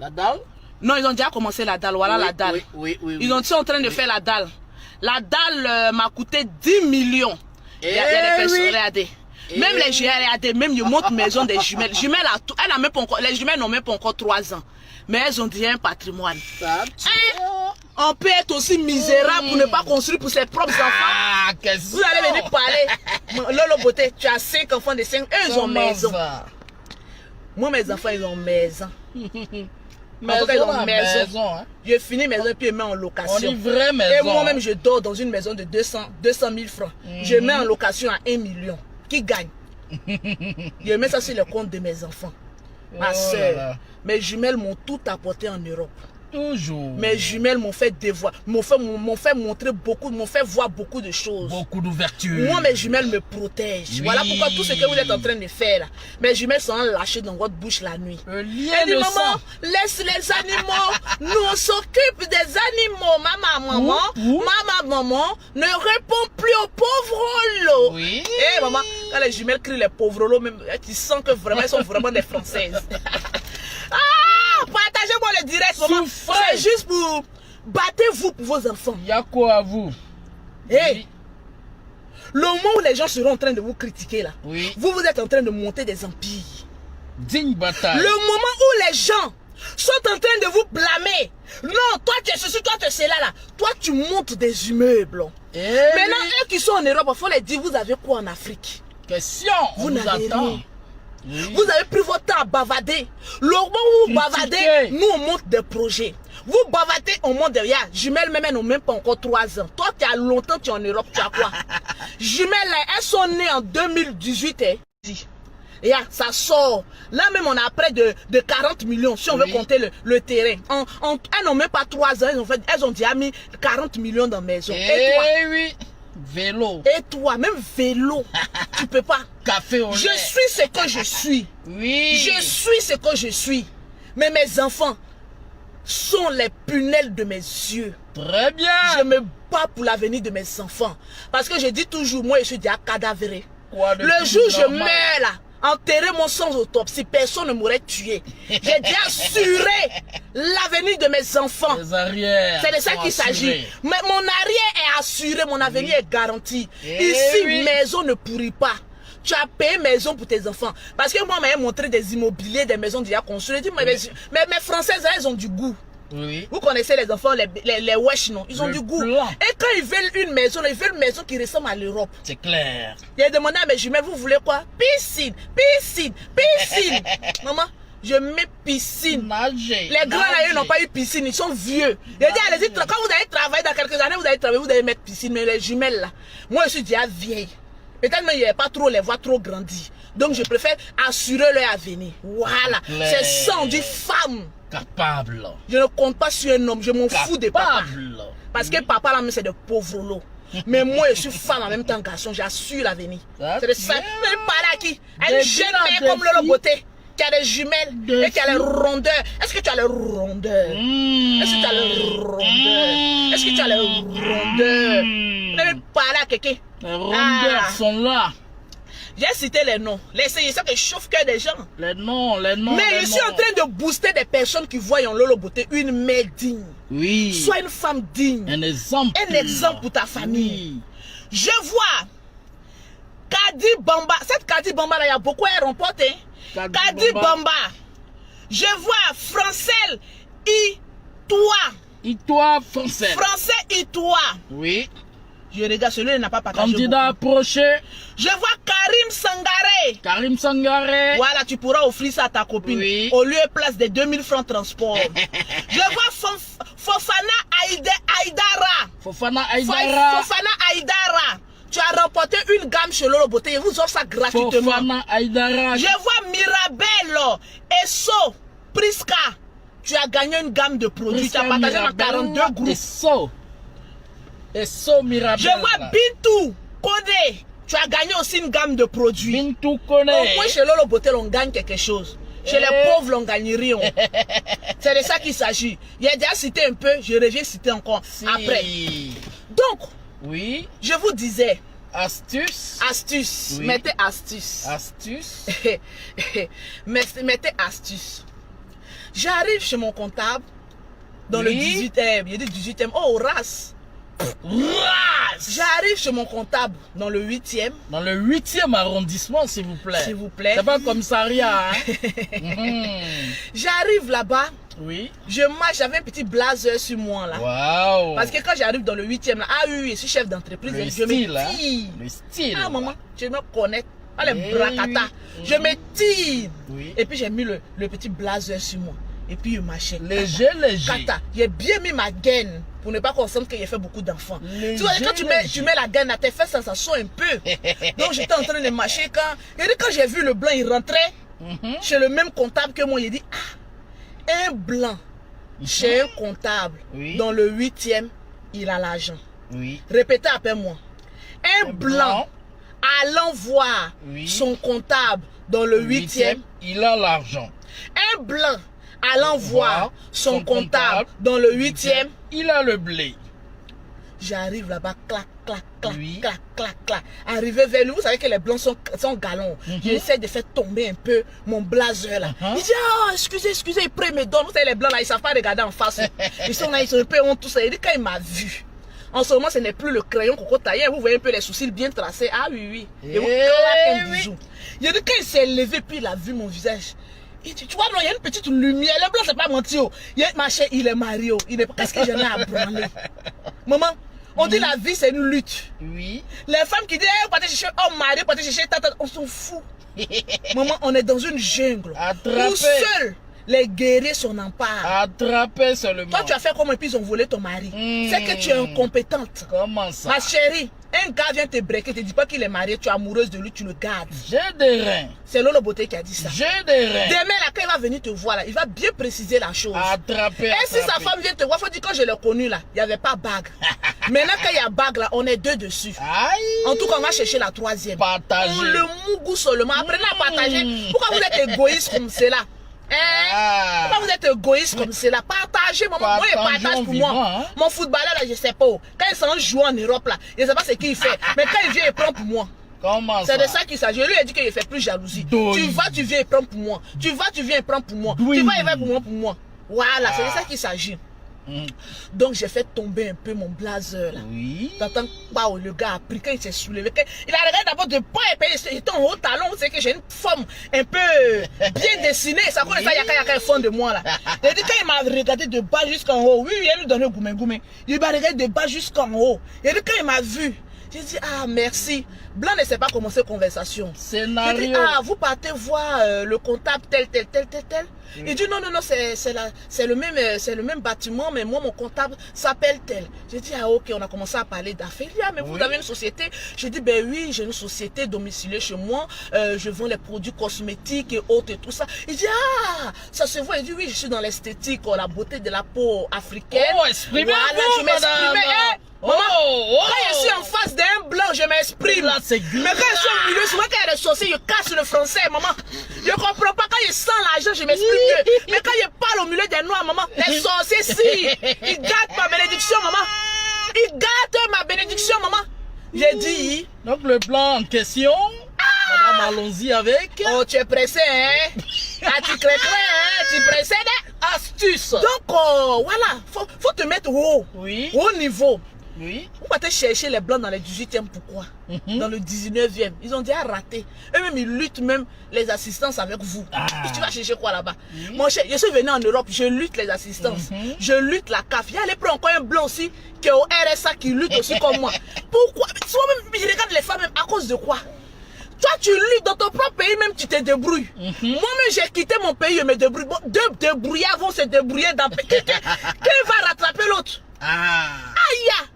La dalle? Non, ils ont déjà commencé la dalle. Voilà la dalle. Oui. Ils sont en train de faire la dalle. La dalle m'a coûté 10 millions. Il y a des personnes, regardez. Même les jumelles, regardez, même ils montrent maison des jumelles. Jumelles elle a même pas encore, les jumelles n'ont même pas encore 3 ans. Mais elles ont déjà un patrimoine. On peut être aussi misérable pour ne pas construire pour ses propres enfants. Vous allez venir parler. Lolo Beauté, tu as 5 enfants de 5. Eux, ils ont maison. Moi, mes enfants, ils ont maison. En tout cas, ils ont maison. Hein? Je finis maison et puis je mets en location. On dit vraie maison. Et moi-même, je dors dans une maison de 200 000 francs. Je mets en location à 1 million. Qui gagne? Je mets ça sur le compte de mes enfants. Ma soeur, mes jumelles m'ont tout apporté en Europe. Toujours. Mes jumelles m'ont fait dévoiler, m'ont fait montrer beaucoup, m'ont fait voir beaucoup de choses. Beaucoup d'ouverture. Moi, mes jumelles me protègent. Oui. Voilà pourquoi tout ce que vous êtes en train de faire, là, mes jumelles sont lâchées dans votre bouche la nuit. Elle dit, maman, laisse les animaux. Nous, on s'occupe des animaux. Maman, ne réponds plus aux pauvres lots. Oui. Eh, maman, quand les jumelles crient les pauvres lots, même, tu sens que vraiment, elles sont vraiment des Françaises. Partagez-moi le direct, maman. C'est juste pour... Battez-vous pour vos enfants. Il y a quoi à vous? Hey, le moment où les gens seront en train de vous critiquer là, vous êtes en train de monter des empires. Digne bataille. Le moment où les gens sont en train de vous blâmer. Non, toi tu es ceci, toi tu es cela là. Toi tu montes des immeubles. Maintenant, eux qui sont en Europe, il faut les dire, vous avez quoi en Afrique? Question, vous n'avez rien. Vous avez pris votre temps à bavarder. Le moment où vous bavardez, nous on monte des projets. Vous bavardez, on monte derrière. Jumelles même, elles n'ont même pas encore 3 ans. Toi, tu as longtemps, tu es en Europe, tu as quoi? Jumelles, elles sont nées en 2018. Et ça sort. Là même, on a près de 40 millions, si on veut compter le terrain. Elles n'ont même pas 3 ans, elles ont déjà mis 40 millions dans la maison. Et toi? Oui. Vélo. Et toi, même vélo, tu peux pas. Café au lait. Je suis ce que je suis. Oui. Je suis ce que je suis. Mais mes enfants sont les punelles de mes yeux. Très bien. Je me bats pour l'avenir de mes enfants. Parce que je dis toujours, moi je suis déjà cadavré. Le jour où je meurs là, enterrez-moi sans autopsie, personne ne m'aurait tué. J'ai déjà assuré l'avenir de mes enfants. C'est de ça qu'il s'agit. Mais mon arrière est assuré, mon avenir est garanti. Ici, maison ne pourrit pas. Tu as payé maison pour tes enfants. Parce que moi, on m'a montré des immobiliers, des maisons déjà construites. Mais mes Françaises, elles ont du goût. Oui. Vous connaissez les enfants, les wesh, non? Ils ont du goût. Et quand ils veulent une maison, ils veulent une maison qui ressemble à l'Europe. C'est clair. J'ai demandé à mes jumelles, vous voulez quoi? Piscine, piscine, piscine. Maman, je mets piscine. Nager. Les grands là, ils n'ont pas eu piscine, ils sont vieux. J'ai dit, allez-y, quand vous allez travailler dans quelques années, vous allez travailler, vous devez mettre piscine, mais les jumelles là, moi je suis déjà vieille. Peut-être même il n'y avait pas trop les voix trop grandies. Donc je préfère assurer leur avenir. Voilà. C'est ça, on dit femme. Capable. Je ne compte pas sur un homme, je m'en fous de papa. Capable. Parce que papa là, c'est de pauvres lots. Mais moi, je suis femme en même temps garçon, j'assure l'avenir. C'est de ça. Même parler à qui? À une jeune mère comme Lolo Beauté, qui a des jumelles et qui a les rondeurs. Est-ce que tu as les rondeurs? Est-ce que tu as les rondeurs? Est-ce que tu as les rondeurs? Vous devez parler à quelqu'un. Les rondeurs sont là. J'ai cité les noms. Les ça que chauffe-cœur des gens. Les noms. Mais je suis en train de booster des personnes qui voient en Lolo Beauté une mère digne. Oui. Sois une femme digne. Un exemple. Un exemple pour ta famille. Oui. Je vois Kadi Bamba. Cette Kadi Bamba là, il y a beaucoup à remporter. Kadi Bamba. Je vois Francel Itoa. Itoa français. Français Itoa. Oui. Je regarde, celui-là n'a pas partagé. Candidat approché. Je vois Karim Sangaré. Karim Sangaré. Voilà, tu pourras offrir ça à ta copine. Oui. Au lieu de place des 2000 francs transport. Je vois Fofana Aïdara. Fofana Aïdara. Fofana Aïdara. Tu as remporté une gamme chez Lolo Beauté. Je vous offre ça gratuitement. Fofana Aïdara. Je vois Mirabel, Esso, Priska. Tu as gagné une gamme de produits. Tu as partagé dans 42 groupes. Esso Mirabel. Je vois Bintou Kodé. Tu as gagné aussi une gamme de produits. Bintou Kodé. Au moins chez Lolo Beauté, on gagne quelque chose. Chez les pauvres, on gagne rien. C'est de ça qu'il s'agit. Il a déjà cité un peu, je reviens citer encore après. Donc, oui. Je vous disais. Astuce. Astuce. Oui. Mettez astuce. Astuce. Mettez astuce. J'arrive chez mon comptable dans le 18e. Il dit 18e. Oh, race. J'arrive chez mon comptable dans le 8e. Dans le 8e arrondissement, s'il vous plaît. S'il vous plaît. C'est pas commissariat. Hein? J'arrive là-bas. Oui. Je marche, j'avais un petit blazer sur moi là. Waouh. Parce que quand j'arrive dans le 8e là, oui, je suis chef d'entreprise. Le je style, me tire. Hein? Le style. Ah maman, je me connais. Ah les bracata. Je me tire. Oui. Et puis j'ai mis le petit blazer sur moi. Et puis je marchais. Léger. Kata, j'ai bien mis ma gaine pour ne pas qu'on sente qu'il y a fait beaucoup d'enfants. Tu vois, quand tu mets la gaine à tes fesses, ça sent un peu. Donc j'étais en train de marcher quand j'ai vu le blanc, il rentrait chez le même comptable que moi. Il dit, un blanc chez un comptable dans le 8e, il a l'argent. Oui. Répétez après moi. Un blanc allant voir son comptable dans le 8e, il a l'argent. Un blanc allant voir son comptable dans le 8e, il a le blé. J'arrive là-bas, clac, clac, clac, clac, clac, clac. Arrivé vers lui, vous savez que les blancs sont galons. J'essaie de faire tomber un peu mon blazer là. Il dit, excusez, il prend mes dents. Vous savez, les blancs là, ils ne savent pas regarder en face. Ils sont là, ils sont un peu honte, tout ça. Il dit, quand il m'a vu, en ce moment, ce n'est plus le crayon coco taillé. Vous voyez un peu les sourcils bien tracés. Ah oui. Et vous claquez un bijou. Il dit, quand il s'est levé, puis il a vu mon visage. Il dit, tu vois, il y a une petite lumière. Le blanc, c'est pas menti. Ma chère, il est marié. Qu'est-ce que j'en ai à branler? Maman, on dit la vie, c'est une lutte. Oui. Les femmes qui disent, on va chercher un mari, on va chercher tata, on s'en fout. Maman, on est dans une jungle. Où seuls les guerriers sont en part. Attraper seulement. Toi, tu as fait comment et puis ils ont volé ton mari. C'est que tu es incompétente. Comment ça? Ma chérie, un gars vient te breaker, te dit pas qu'il est marié, tu es amoureuse de lui, tu le gardes. J'ai des reins. C'est Lolo Beauté qui a dit ça. J'ai des reins. Demain, là, quand il va venir te voir, là, il va bien préciser la chose. Attraper. Et si sa femme vient te voir, il faut dire quand je l'ai connu là, il n'y avait pas bague. Maintenant, quand il y a bague là, on est deux dessus. Aïe. En tout cas, on va chercher la troisième. Partager. Le mougou seulement. Apprenez à partager. Pourquoi vous êtes égoïste comme cela? Pourquoi vous êtes égoïste comme cela? Partagez, maman. Moi, je partage pour moi. Mon footballeur, là, je ne sais pas. Quand il s'en joue en Europe, là, je ne sais pas ce qu'il fait. Mais quand il vient, il prend pour moi. Comment ça? C'est de ça qu'il s'agit. Je lui ai dit qu'il ne fait plus jalousie. Tu vas, tu viens, il prend pour moi. Tu vas, tu viens, il prend pour moi. Tu vas, il va pour moi. Voilà, c'est de ça qu'il s'agit. Donc j'ai fait tomber un peu mon blazer là. Oui. T'entends pas, le gars a pris quand il s'est soulevé. Il a regardé d'abord de pas et il était en haut talon. Vous savez que j'ai une forme un peu bien dessinée. Ça connaît ça, il y a un fond de moi là. Il dit quand il m'a regardé de bas jusqu'en haut. Oui, il a lui donné goumé. Il m'a regardé de bas jusqu'en haut. Il dit quand il m'a vu, J'ai dit, ah, merci. Blanc ne sait pas commencer conversation. J'ai dit, Scénario. ah, vous partez voir le comptable tel. Il dit, non, c'est le même bâtiment, mais moi, mon comptable s'appelle tel. J'ai dit, ah, ok, on a commencé à parler d'affaires. Il dit, ah, mais vous avez une société? J'ai dit, ben oui, j'ai une société domiciliée chez moi. Je vends les produits cosmétiques et autres et tout ça. Il dit, ah, ça se voit. Il dit, oui, je suis dans l'esthétique, la beauté de la peau africaine. Oh, exprimez-vous, voilà, je m'exprimais. madame. Maman, Oh, quand je suis en face d'un blanc, je m'exprime. Là, c'est Mais quand je suis au milieu, souvent quand il y a des sorciers, je casse le français, maman. Je comprends pas. Quand je sens l'argent, je m'exprime mieux. Mais quand je parle au milieu des noirs, maman, les sorciers, si, ils gâtent ma bénédiction, maman. Ils gâtent ma bénédiction, maman. J'ai dit. Donc, le plan en question, madame, allons-y avec. Oh, tu es pressé, hein? Ah, tu crées, hein? Tu es pressé, hein? Astuce. Donc, voilà, faut te mettre haut. Oui. Haut niveau. Oui. Vous partez chercher les blancs dans le 18e, pourquoi? Dans le 19e, ils ont déjà raté. Eux-mêmes, ils luttent même les assistances avec vous. Ah. Et tu vas chercher quoi là-bas? Mon cher, je suis venu en Europe, je lutte les assistances. Je lutte la CAF. Il y a les prendre encore un blanc aussi qui est au RSA qui lutte aussi comme moi. Pourquoi? Moi-même, je regarde les femmes même à cause de quoi? Toi, tu luttes dans ton propre pays, même tu te débrouilles. Moi-même, j'ai quitté mon pays, je me débrouille. Bon, deux débrouillards vont se débrouiller dans le pays. Qui va rattraper l'autre? Ah. Aïe!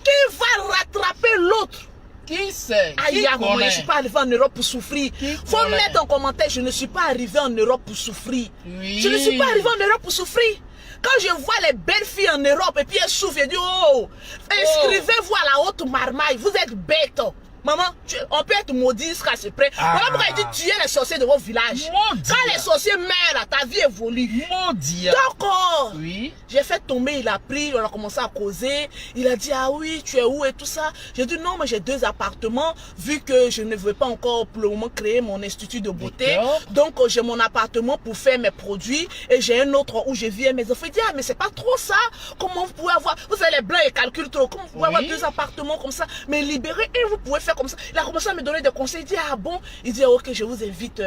Qui va rattraper l'autre? Qui sait? Aïe, moi, je ne suis pas arrivé en Europe pour souffrir. Faut connaît? mettre en commentaire, je ne suis pas arrivé en Europe pour souffrir. Oui. Je ne suis pas arrivé en Europe pour souffrir. Quand je vois les belles filles en Europe et puis elles souffrent, je dis, oh, inscrivez-vous à la haute marmaille, vous êtes bêtes. Maman, on peut être maudit jusqu'à ce près. Voilà pourquoi il dit tuer les sorciers de vos villages. Maudit. Quand les sorciers meurent, ta vie évolue. Maudit. D'accord. Oui. J'ai fait tomber, il a pris, on a commencé à causer. Il a dit, ah oui, tu es où et tout ça. J'ai dit, non, mais j'ai 2 appartements, vu que je ne veux pas encore pour le moment créer mon institut de beauté. Donc, j'ai mon appartement pour faire mes produits et j'ai un autre où je vis mes enfants. Il dit, ah, mais c'est pas trop ça. Comment vous pouvez avoir, vous savez, les blancs, ils calculent trop. Comment vous pouvez avoir 2 appartements comme ça, mais libérés et vous pouvez faire comme ça. Il a commencé à me donner des conseils. Il dit, ah bon? Il dit, ok, je vous invite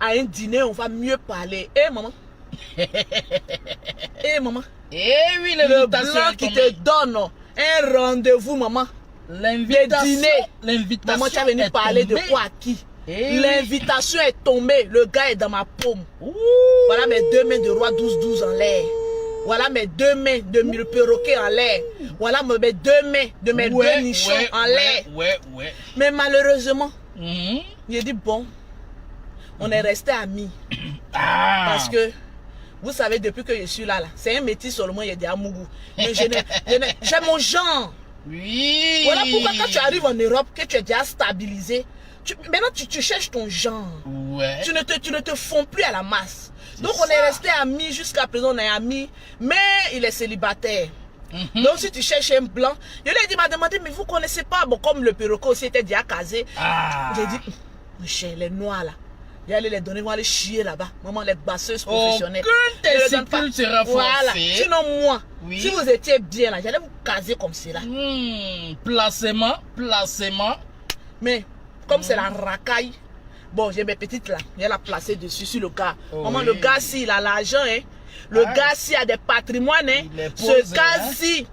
à un dîner, on va mieux parler. Eh, maman. Eh, maman. Eh oui, Le blanc qui te donne un rendez-vous, maman. L'invitation. L'invitation. Maman, tu as venu parler de quoi à qui? L'invitation est tombée. Le gars est dans ma paume. Ouh. Voilà mes 2 mains de roi 12-12 en l'air. Voilà mes 2 mains de mille perroquets en l'air. Voilà mes 2 mains de mes 2 nichons en l'air. Ouais. Mais malheureusement, j'ai dit bon, on est resté amis. Parce que, vous savez, depuis que je suis là, c'est un métis seulement, il y a des amoureux. Mais j'ai mon genre. Oui. Voilà pourquoi quand tu arrives en Europe, que tu es déjà stabilisé, maintenant tu cherches ton genre. Ouais. Tu ne te fonds plus à la masse. Donc on est resté amis, jusqu'à présent on est amis, mais il est célibataire. Donc si tu cherches un blanc, je lui ai dit, m'a demandé, mais vous connaissez pas, bon comme le perroquet aussi était déjà casé. J'ai dit, mon cher, les noirs là, je vais aller les donner, ils vont aller chier là-bas. Maman, les basseuses professionnelles. Aucun testicule sera forcé. Voilà, sinon moi, si vous étiez bien là, j'allais vous caser comme cela. Placement. Mais comme c'est la racaille, bon, j'ai mes petites là, je vais la placer dessus sur le gars. Maman, le gars, si il a l'argent, hein. Le gars, si a des patrimoines, hein. Ce gars-ci,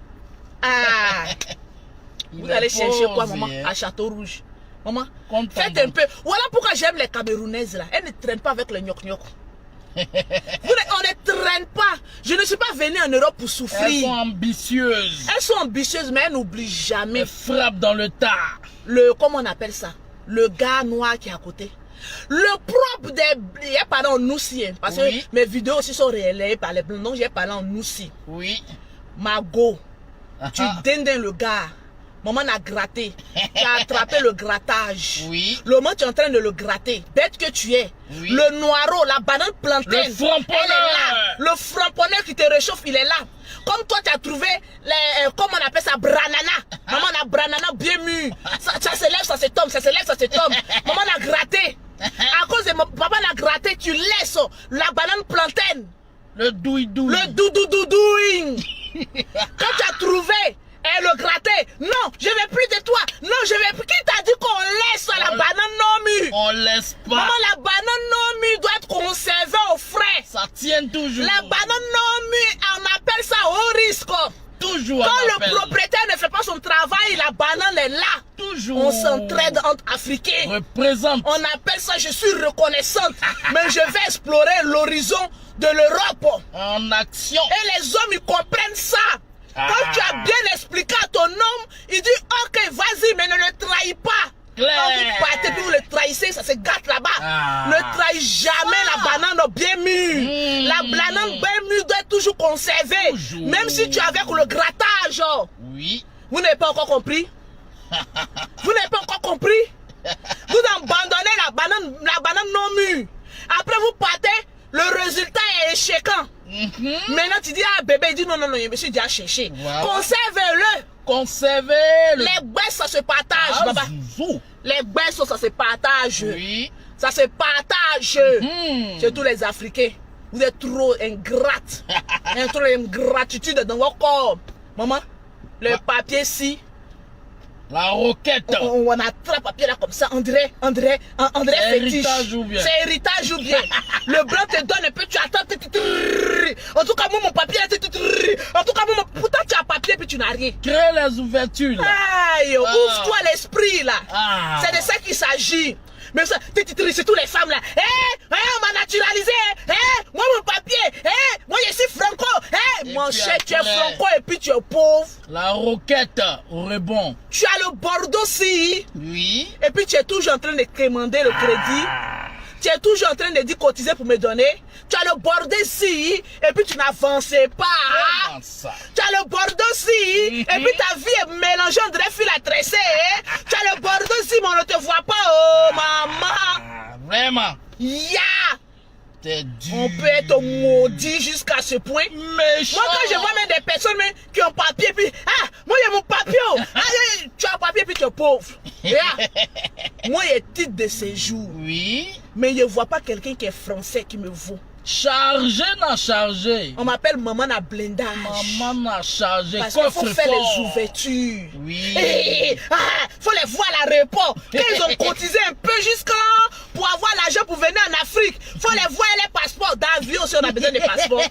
vous allez chercher quoi, maman, à Château Rouge. Maman, faites un peu. Voilà pourquoi j'aime les Camerounaises là. Elles ne traînent pas avec les gnoc-gnoc. On ne traîne pas. Je ne suis pas venue en Europe pour souffrir. Elles sont ambitieuses. Elles sont ambitieuses, mais elles n'oublient jamais. Elles frappent dans le tas. Comment on appelle ça? Le gars noir qui est à côté. Le propre des... J'ai parlé en Noussi, hein, parce que mes vidéos aussi sont réalisées par les blancs. Donc j'ai parlé en Noussi. Oui. Mago, tu dindins le gars. Maman a gratté. Tu as attrapé le grattage. Oui. Le moment tu es en train de le gratter. Bête que tu es. Oui. Le noiro, la banane plantaine. Le framponneur. Elle est là. Le framponneur qui te réchauffe, il est là. Comme toi, tu as trouvé, comment on appelle ça, branana. Maman a branana bien mûr. Ça se lève, ça se tombe, ça se lève, ça se tombe. Maman a gratté. À cause de papa a gratté, tu laisses la banane plantaine. Le douille-douille. Le doudoudoudouing. Quand tu as trouvé le gratté, non, je vais plus de toi. Non, je vais plus. Qui t'a dit qu'on laisse la banane non mûre? On laisse pas. Maman, la banane non mûre doit être conservée au frais. Ça tient toujours. La banane non mûre, on appelle ça au risque. Toujours. Quand le propriétaire ne fait pas son travail, la la banane est là. Toujours. On s'entraide entre Africains. Représente. On appelle ça, je suis reconnaissante. Mais je vais explorer l'horizon de l'Europe. En action. Et les hommes, ils comprennent ça. Quand tu as bien expliqué à ton homme, il dit, ok, vas-y, mais ne le trahis pas. Claire. Quand vous partez puis vous le trahissez, ça se gâte là-bas. Ne trahis jamais la banane bien mûre. La banane bien mûre doit être toujours conservée. Même si tu es avec le grattage. Oui. Vous n'avez pas encore compris? Vous n'avez pas encore compris? Vous abandonnez la banane non mûre. Après vous partez, le résultat est échecquant. Maintenant tu dis, ah bébé, il dit non, non, non, je me suis déjà cherché. Voilà. Conservez-le. Conservez-le. Les baisses, ça se partage, baba. Zouzou. Les baisses, ça se partage. Oui. Ça se partage. Chez tous les Africains. Vous êtes trop ingrates. Il y a trop d'ingratitude dans votre corps. Maman, le papier ci. La roquette. On attrape papier là comme ça. André fétiche. Héritage ou bien. C'est héritage ou bien. Le blanc te donne un peu, tu attends. En tout cas, moi, mon papier. En tout cas, moi, pourtant, tu as papier puis tu n'as rien. Crée les ouvertures là. Aïe, ouvre-toi l'esprit là. Ah. C'est de ça qu'il s'agit. Mais ça, c'est tous les femmes là. On m'a naturalisé. Moi mon papier. Moi je suis franco. Mon cher, tu es franco et puis tu es pauvre. La roquette au rebond. Tu as le Bordeaux si. Oui. Et puis tu es toujours en train de commander le crédit. Tu es toujours en train de dire cotiser pour me donner. Tu as le Bordeaux si. Et puis tu n'avances pas. Comment ça? Tu as le Bordeaux si. Et puis ta vie est mélangée, on dirait fil à tresser. Tu as le Bordeaux si, mais on ne te voit pas. Oh maman. Vraiment. Ya. T'es dur. On peut être maudit jusqu'à ce point. Méchant. Moi quand je vois même des personnes même, qui ont papier, puis moi j'ai mon papier. Tu as papier puis tu es pauvre. Moi j'ai titre de séjour. Oui. Mais je ne vois pas quelqu'un qui est français qui me vaut. Chargé n'a chargé. On m'appelle maman à blindage. Maman n'a chargé. Parce qu'il faut faire les ouvertures. Oui. Faut les voir à l'aéroport. Quand ils ont cotisé un peu jusqu'à pour avoir l'argent pour venir en Afrique, faut les voir les passeports d'avion si on a besoin de passeports.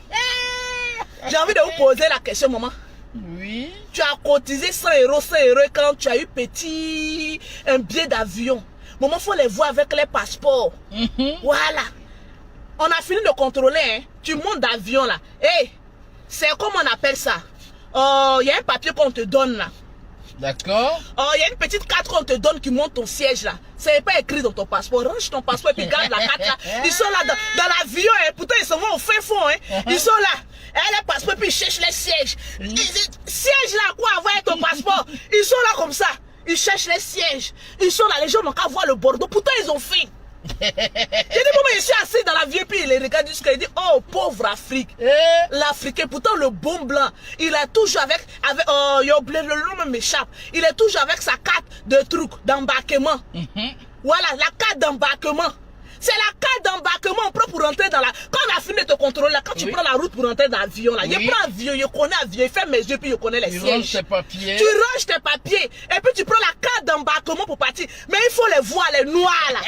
J'ai envie de vous poser la question, maman. Oui. Tu as cotisé 100 euros quand tu as eu un billet d'avion. Maman, faut les voir avec les passeports. Voilà. On a fini de contrôler, hein. Tu montes d'avion là. C'est comme on appelle ça. Il y a un papier qu'on te donne là. D'accord. Il y a une petite carte qu'on te donne qui monte ton siège là. C'est pas écrit dans ton passeport. Range ton passeport et puis garde la carte là. Ils sont là dans l'avion, hein. Pourtant ils s'en vont au fin fond, hein. Ils sont là. Les passeports puis ils cherchent les sièges. Sièges là, quoi, avoir ton passeport. Ils sont là comme ça. Ils cherchent les sièges. Ils sont là, les gens n'ont qu'à voir le Bordeaux. Pourtant ils ont faim. J'ai dit, moment, je suis assis dans l'avion, puis il regarde jusqu'à il dit, oh, pauvre Afrique. L'Africain, pourtant le bon blanc, il est toujours avec j'ai oublié le nom, même m'échappe. Il est toujours avec sa carte de truc, d'embarquement. Voilà, la carte d'embarquement. C'est la carte d'embarquement pour rentrer dans la... Quand on a fini de te contrôler, là, quand tu prends la route pour rentrer dans l'avion, là, je prends l'avion, je connais l'avion, je fais mes yeux, puis je connais les sièges. Tu ranges tes papiers. Tu ranges tes papiers, et puis tu prends la carte d'embarquement pour partir. Mais il faut les voir, les noirs, là.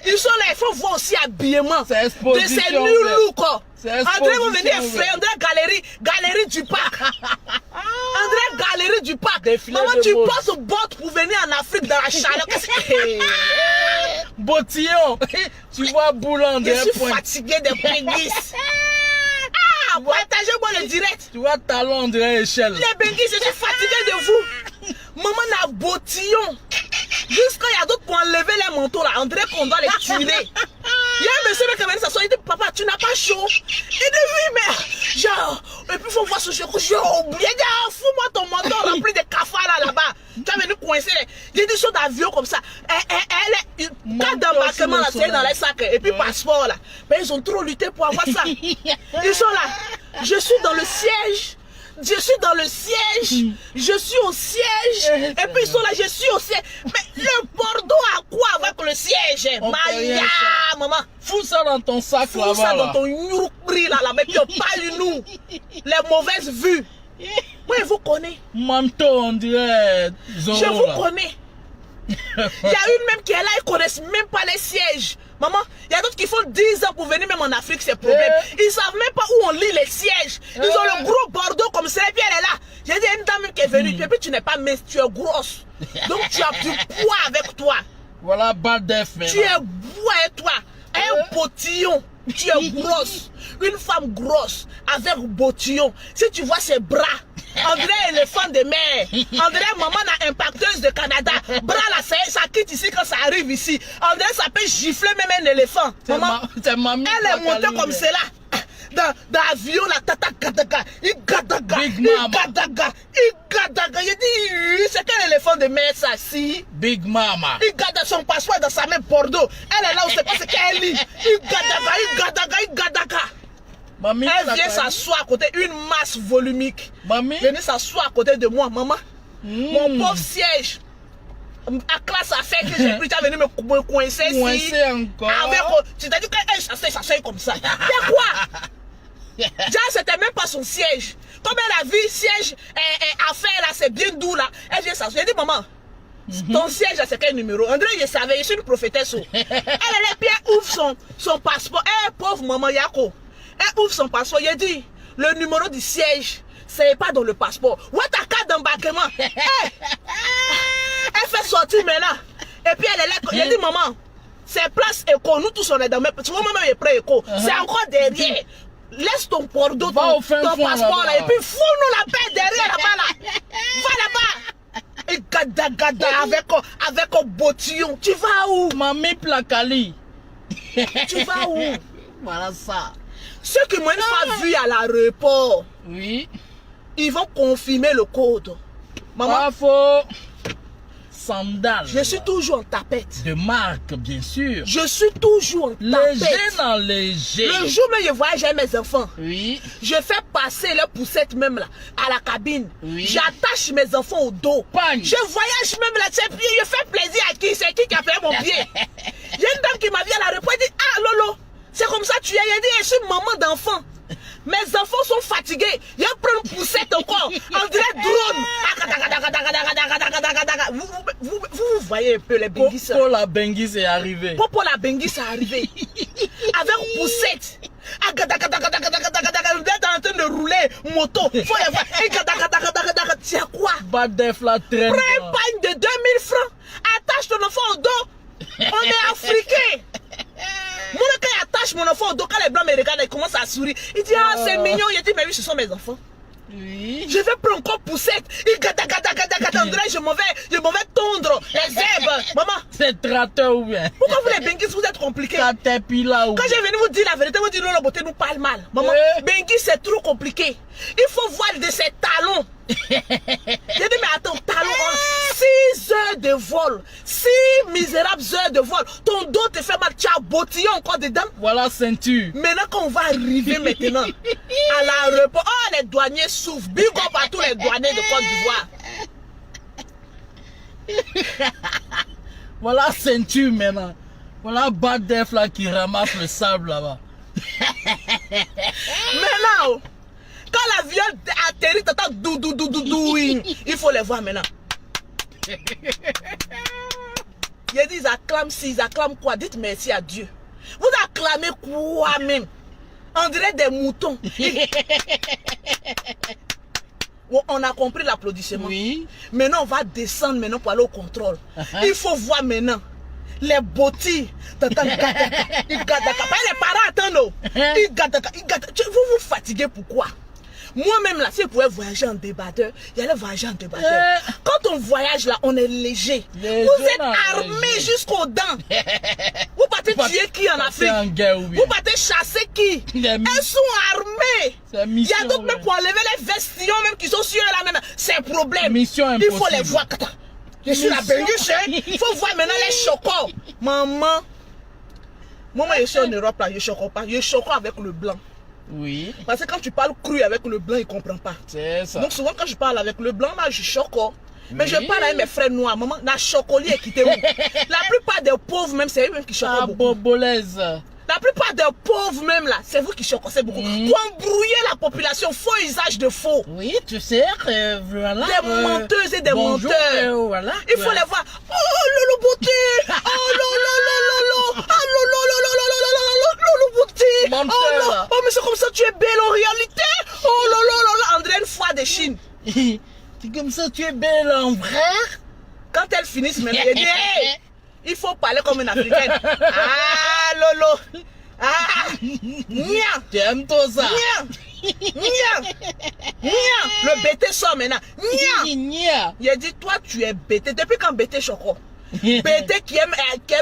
Ils sont là, il faut voir aussi habillement. C'est exposition. De ces new look, quoi. André va venir ouverte. effrayer, André Galerie du Parc. André Galerie du Parc. Maman, de tu mode. passes au bord pour venir en Afrique dans la chaleur. Bottillon. Tu vois Boulan Je suis fatigué des pénis. Partagez-moi le direct. Tu vois talon de échelle. Les béguis, je suis fatigué de vous. Maman n'a bottillon. Jusqu'à il y a d'autres pour enlever les manteaux là. André qu'on doit les tuer. Il y a un monsieur qui est venu s'asseoir. Il dit, papa, tu n'as pas chaud? Il dit, oui, mais genre, et puis il faut voir ce jour. J'ai oublié. Il dit, fous-moi ton manteau rempli de cafards là-bas. Tu as venu coincer. Il y a des choses d'avion comme ça. Carte d'embarquement là, c'est dans les sacs. Et puis passeport là. Mais ils ont trop lutté pour avoir ça. Ils sont là. Je suis dans le siège. Je suis dans le siège, je suis au siège, et puis ils sont là, je suis au siège. Mais le Bordeaux a quoi avec le siège? Maya, maman. Fous ça dans ton sac là-bas. Fous ça dans ton yourpri là, mais puis on parle nous. Les mauvaises vues. Moi, je vous connais. Manteau, on dirait Zorro, je vous là. connais. Il y a une même qui est là, ils ne connaissent même pas les sièges. Maman, il y a d'autres qui font 10 ans pour venir même en Afrique, c'est problème. Ils savent même pas où on lit les sièges. Ils ont le gros bordeaux comme ça, et puis elle est là. J'ai dit, une dame qui est venue, et puis tu n'es pas mince, tu es grosse. Donc tu as du poids avec toi. Voilà, bad def, Tu es bois et toi. Un bottillon. Tu es grosse. Une femme grosse avec bottillon. Si tu vois ses bras, on dirait éléphant de mer. On dirait maman la impacteuse de Canada. Bras là, ça quitte ici quand ça arrive ici. On dirait ça peut gifler même un éléphant. Maman, elle est montée comme cela. Dans l'avion, la tata gadaga, il gadaga, il gadaga, il gadaga. Il dit, c'est quel éléphant de mer ça, si? Big Mama. Il garde son passeport dans sa main Bordeaux. Elle est là où c'est pas ce qu'elle lit. Il gadaga, il gadaga, il gadaga. Mamie, elle vient s'asseoir à côté, une masse volumique. Mamie. Venez s'asseoir à côté de moi, maman. Mon pauvre siège. À classe à faire que j'ai pris, tu as venu me coincer ici. Coincer encore. Avec, tu t'as dit qu'elle s'asseye comme ça. C'est quoi? Déjà, c'était même pas son siège. Comme elle a vu siège à faire là, c'est bien doux là. Elle vient s'asseoir. J'ai dit, maman, ton siège là, c'est quel numéro? André, je savais, je suis une prophétesse. Elle est là, puis elle ouvre son passeport. Pauvre maman Yako. Elle ouvre son passeport. Il dit, le numéro du siège, c'est pas dans le passeport. Où est ta carte d'embarquement? Elle fait sortir maintenant. Et puis elle est là. Il dit, maman, c'est place éco. Nous tous on est dans mes. Tu vois, maman est prêt éco. C'est encore derrière. Laisse ton Bordeaux, ton passeport là. Et puis fous-nous la paix derrière là-bas là. Va là-bas. Et gada gada avec un bottillon. Tu vas où? Mamie Placali. Tu vas où? Voilà ça. Ceux qui m'ont pas vu à l'aéroport. Oui. Ils vont confirmer le code. Maman. Pas faux. Sandales. Je suis toujours en tapette. De marque, bien sûr. Je suis toujours en tapette. Léger dans léger. Le jour même je voyage avec mes enfants. Oui. Je fais passer les poussettes même là, à la cabine. Oui. J'attache mes enfants au dos. Pagne. Je voyage même là, je fais plaisir à qui? C'est qui a fait mon pied? J'ai une dame qui m'a vu à l'aéroport, elle dit, ah Lolo, c'est comme ça tu es. Elle dit, je suis maman d'enfant. Mes enfants sont fatigués. Je prends une poussette encore. On dirait drone. Vous voyez un peu les Benguis. Popo la Benguis est arrivé. Popo la Benguis est arrivé. Avec une poussette. Vous êtes en train de rouler moto. Faut les voir. C'est quoi? Bad def la traîne. Prends une pagne de 2000 francs. Attache ton enfant au dos. On est africain. Moi, quand il attache mon enfant au dos, quand les blancs me regardent, ils commencent à sourire. Il dit, ah, c'est mignon. Il dit, mais oui, ce sont mes enfants. Oui. Je vais prendre encore poussette. Je m'en vais tondre les herbes. Maman. C'est tracteur ou bien? Pourquoi vous les Benguis, vous êtes compliqués? Caterpillar ou bien? Quand je venu vous dire la vérité, vous dites, non, la beauté nous parle mal. Maman, Benguis, c'est trop compliqué. Il faut voir de ses talons. J'ai dit, mais attends, talons, 6 heures de vol. 6 misérables heures de vol. Ton dos te fait mal, tu as bottillon encore dedans. Voilà ceinture. Maintenant, quand on va arriver maintenant à l'aéroport, oh, les douaniers souffrent. Big up à tous les douaniers de Côte d'Ivoire. Voilà ceinture maintenant. Voilà bad def là qui ramasse le sable là-bas. Maintenant, quand l'avion atterrit, t'entends dou dou dou dou dou. Il faut les voir maintenant. Il dit, ils acclament si, ils acclament quoi? Dites merci à Dieu. Vous acclamez quoi même? On dirait des moutons. On a compris l'applaudissement. Oui. Maintenant, on va descendre maintenant pour aller au contrôle. Il faut voir maintenant les bottis. Les parents attendent. Vous vous fatiguez pourquoi? Moi-même là, si je pouvais voyager en débatteur, j'allais voyager en débatteur. Quand on voyage là, on est léger. Vous êtes armés jusqu'aux dents. Vous partez tuer qui en Afrique? Vous partez chasser qui? Elles sont armées. Il y a d'autres même pour enlever les vestillons même qui sont sur là même. C'est un problème. Il faut les voir. Je suis la Benguis. Il faut voir maintenant les chocos. Maman. Moi, je suis en Europe là, je ne choque pas. Je choque avec le blanc. Oui. Parce que quand tu parles cru avec le blanc, il ne comprend pas. C'est ça. Donc souvent quand je parle avec le blanc, là, je choque. Mais je parle avec mes frères noirs. Maman, la chocolie est quittée où? La plupart des pauvres même, c'est eux-mêmes qui choquent beaucoup. Bobolaise. La plupart des pauvres même là, c'est vous qui choquez beaucoup. Pour embrouiller la population, faux usage de faux. Oui, tu sais, voilà. Des menteuses et des menteurs. Voilà, il faut les voir. Oh lolo beauté. Oh lolo lolo lolo. Oh lolo lolo menteur. Oh, mais c'est comme ça que tu es belle en réalité. Oh là là là là, André, une fois de Chine. C'est comme ça tu es belle en vrai. Quand elles finissent, maintenant, elle dit, hey, il faut parler comme une africaine. Ah, Lolo. Ah, nia. Tu aimes toi ça? Nia. Nia. Nia. Le bêté sort maintenant. Nia. Nia. Il a dit, toi, tu es bêté. Depuis quand bêté choco? Bêté qui aime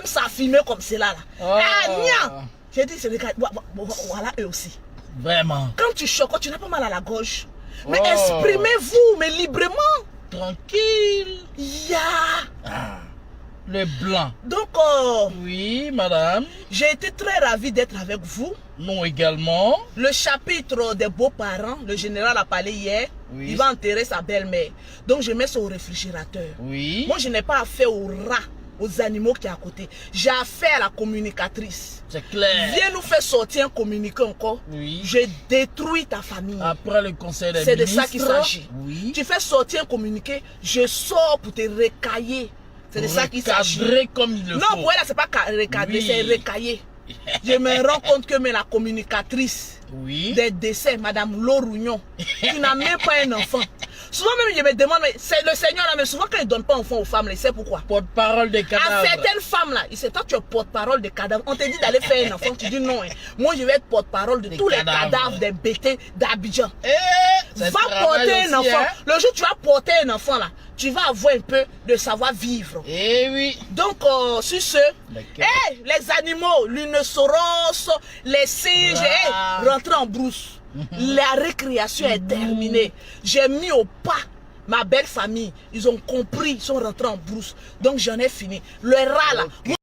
s'affimer comme cela. Là. Oh. Ah, nia. J'ai dit, c'est le gars. Voilà, eux aussi. Vraiment. Quand tu chocottes, tu n'as pas mal à la gorge. Mais Oh. exprimez-vous, mais librement. Tranquille. Ya. Ah, le blanc. Donc, Oui, madame. j'ai été très ravi d'être avec vous. Nous également. Le chapitre des beaux-parents, le général a parlé hier. Oui. Il va enterrer sa belle-mère. Donc, je mets ça au réfrigérateur. Oui. Moi, je n'ai pas affaire aux rats, aux animaux qui sont à côté. J'ai affaire à la communicatrice. C'est clair. Viens nous faire sortir un communiqué encore. Oui. Je détruis ta famille. Après le conseil des C'est de ministres. ça qu'il s'agit. Oui. Tu fais sortir un communiqué, je sors pour te recailler. C'est de ça qu'il s'agit. Recadrer comme il le faut. Non, pour elle, c'est pas recadrer, Oui. c'est recailler. Je me rends compte que mais la communicatrice Oui. des décès, Madame Lorugnon, qui n'a même pas un enfant. Souvent même, je me demande, mais c'est le Seigneur là, mais souvent quand il ne donne pas enfant aux femmes, il sait pourquoi. Porte-parole des À cadavres. certaines femmes là, il sait toi tu es porte-parole des cadavres. On te dit d'aller faire un enfant, tu dis non. Hein. Moi je vais être porte-parole de Des tous cadavres. les cadavres des bêtés d'Abidjan. Ça Va travaille porter un aussi, enfant. hein. Le jour où tu vas porter un enfant là, tu vas avoir un peu de savoir-vivre. Eh oui. Donc, sur ce, D'accord. les animaux, l'rhinocéros, les singes, Ah. rentrez en brousse. La récréation est terminée. J'ai mis au pas ma belle famille. Ils ont compris, ils sont rentrés en brousse. Donc, j'en ai fini. Le rat là.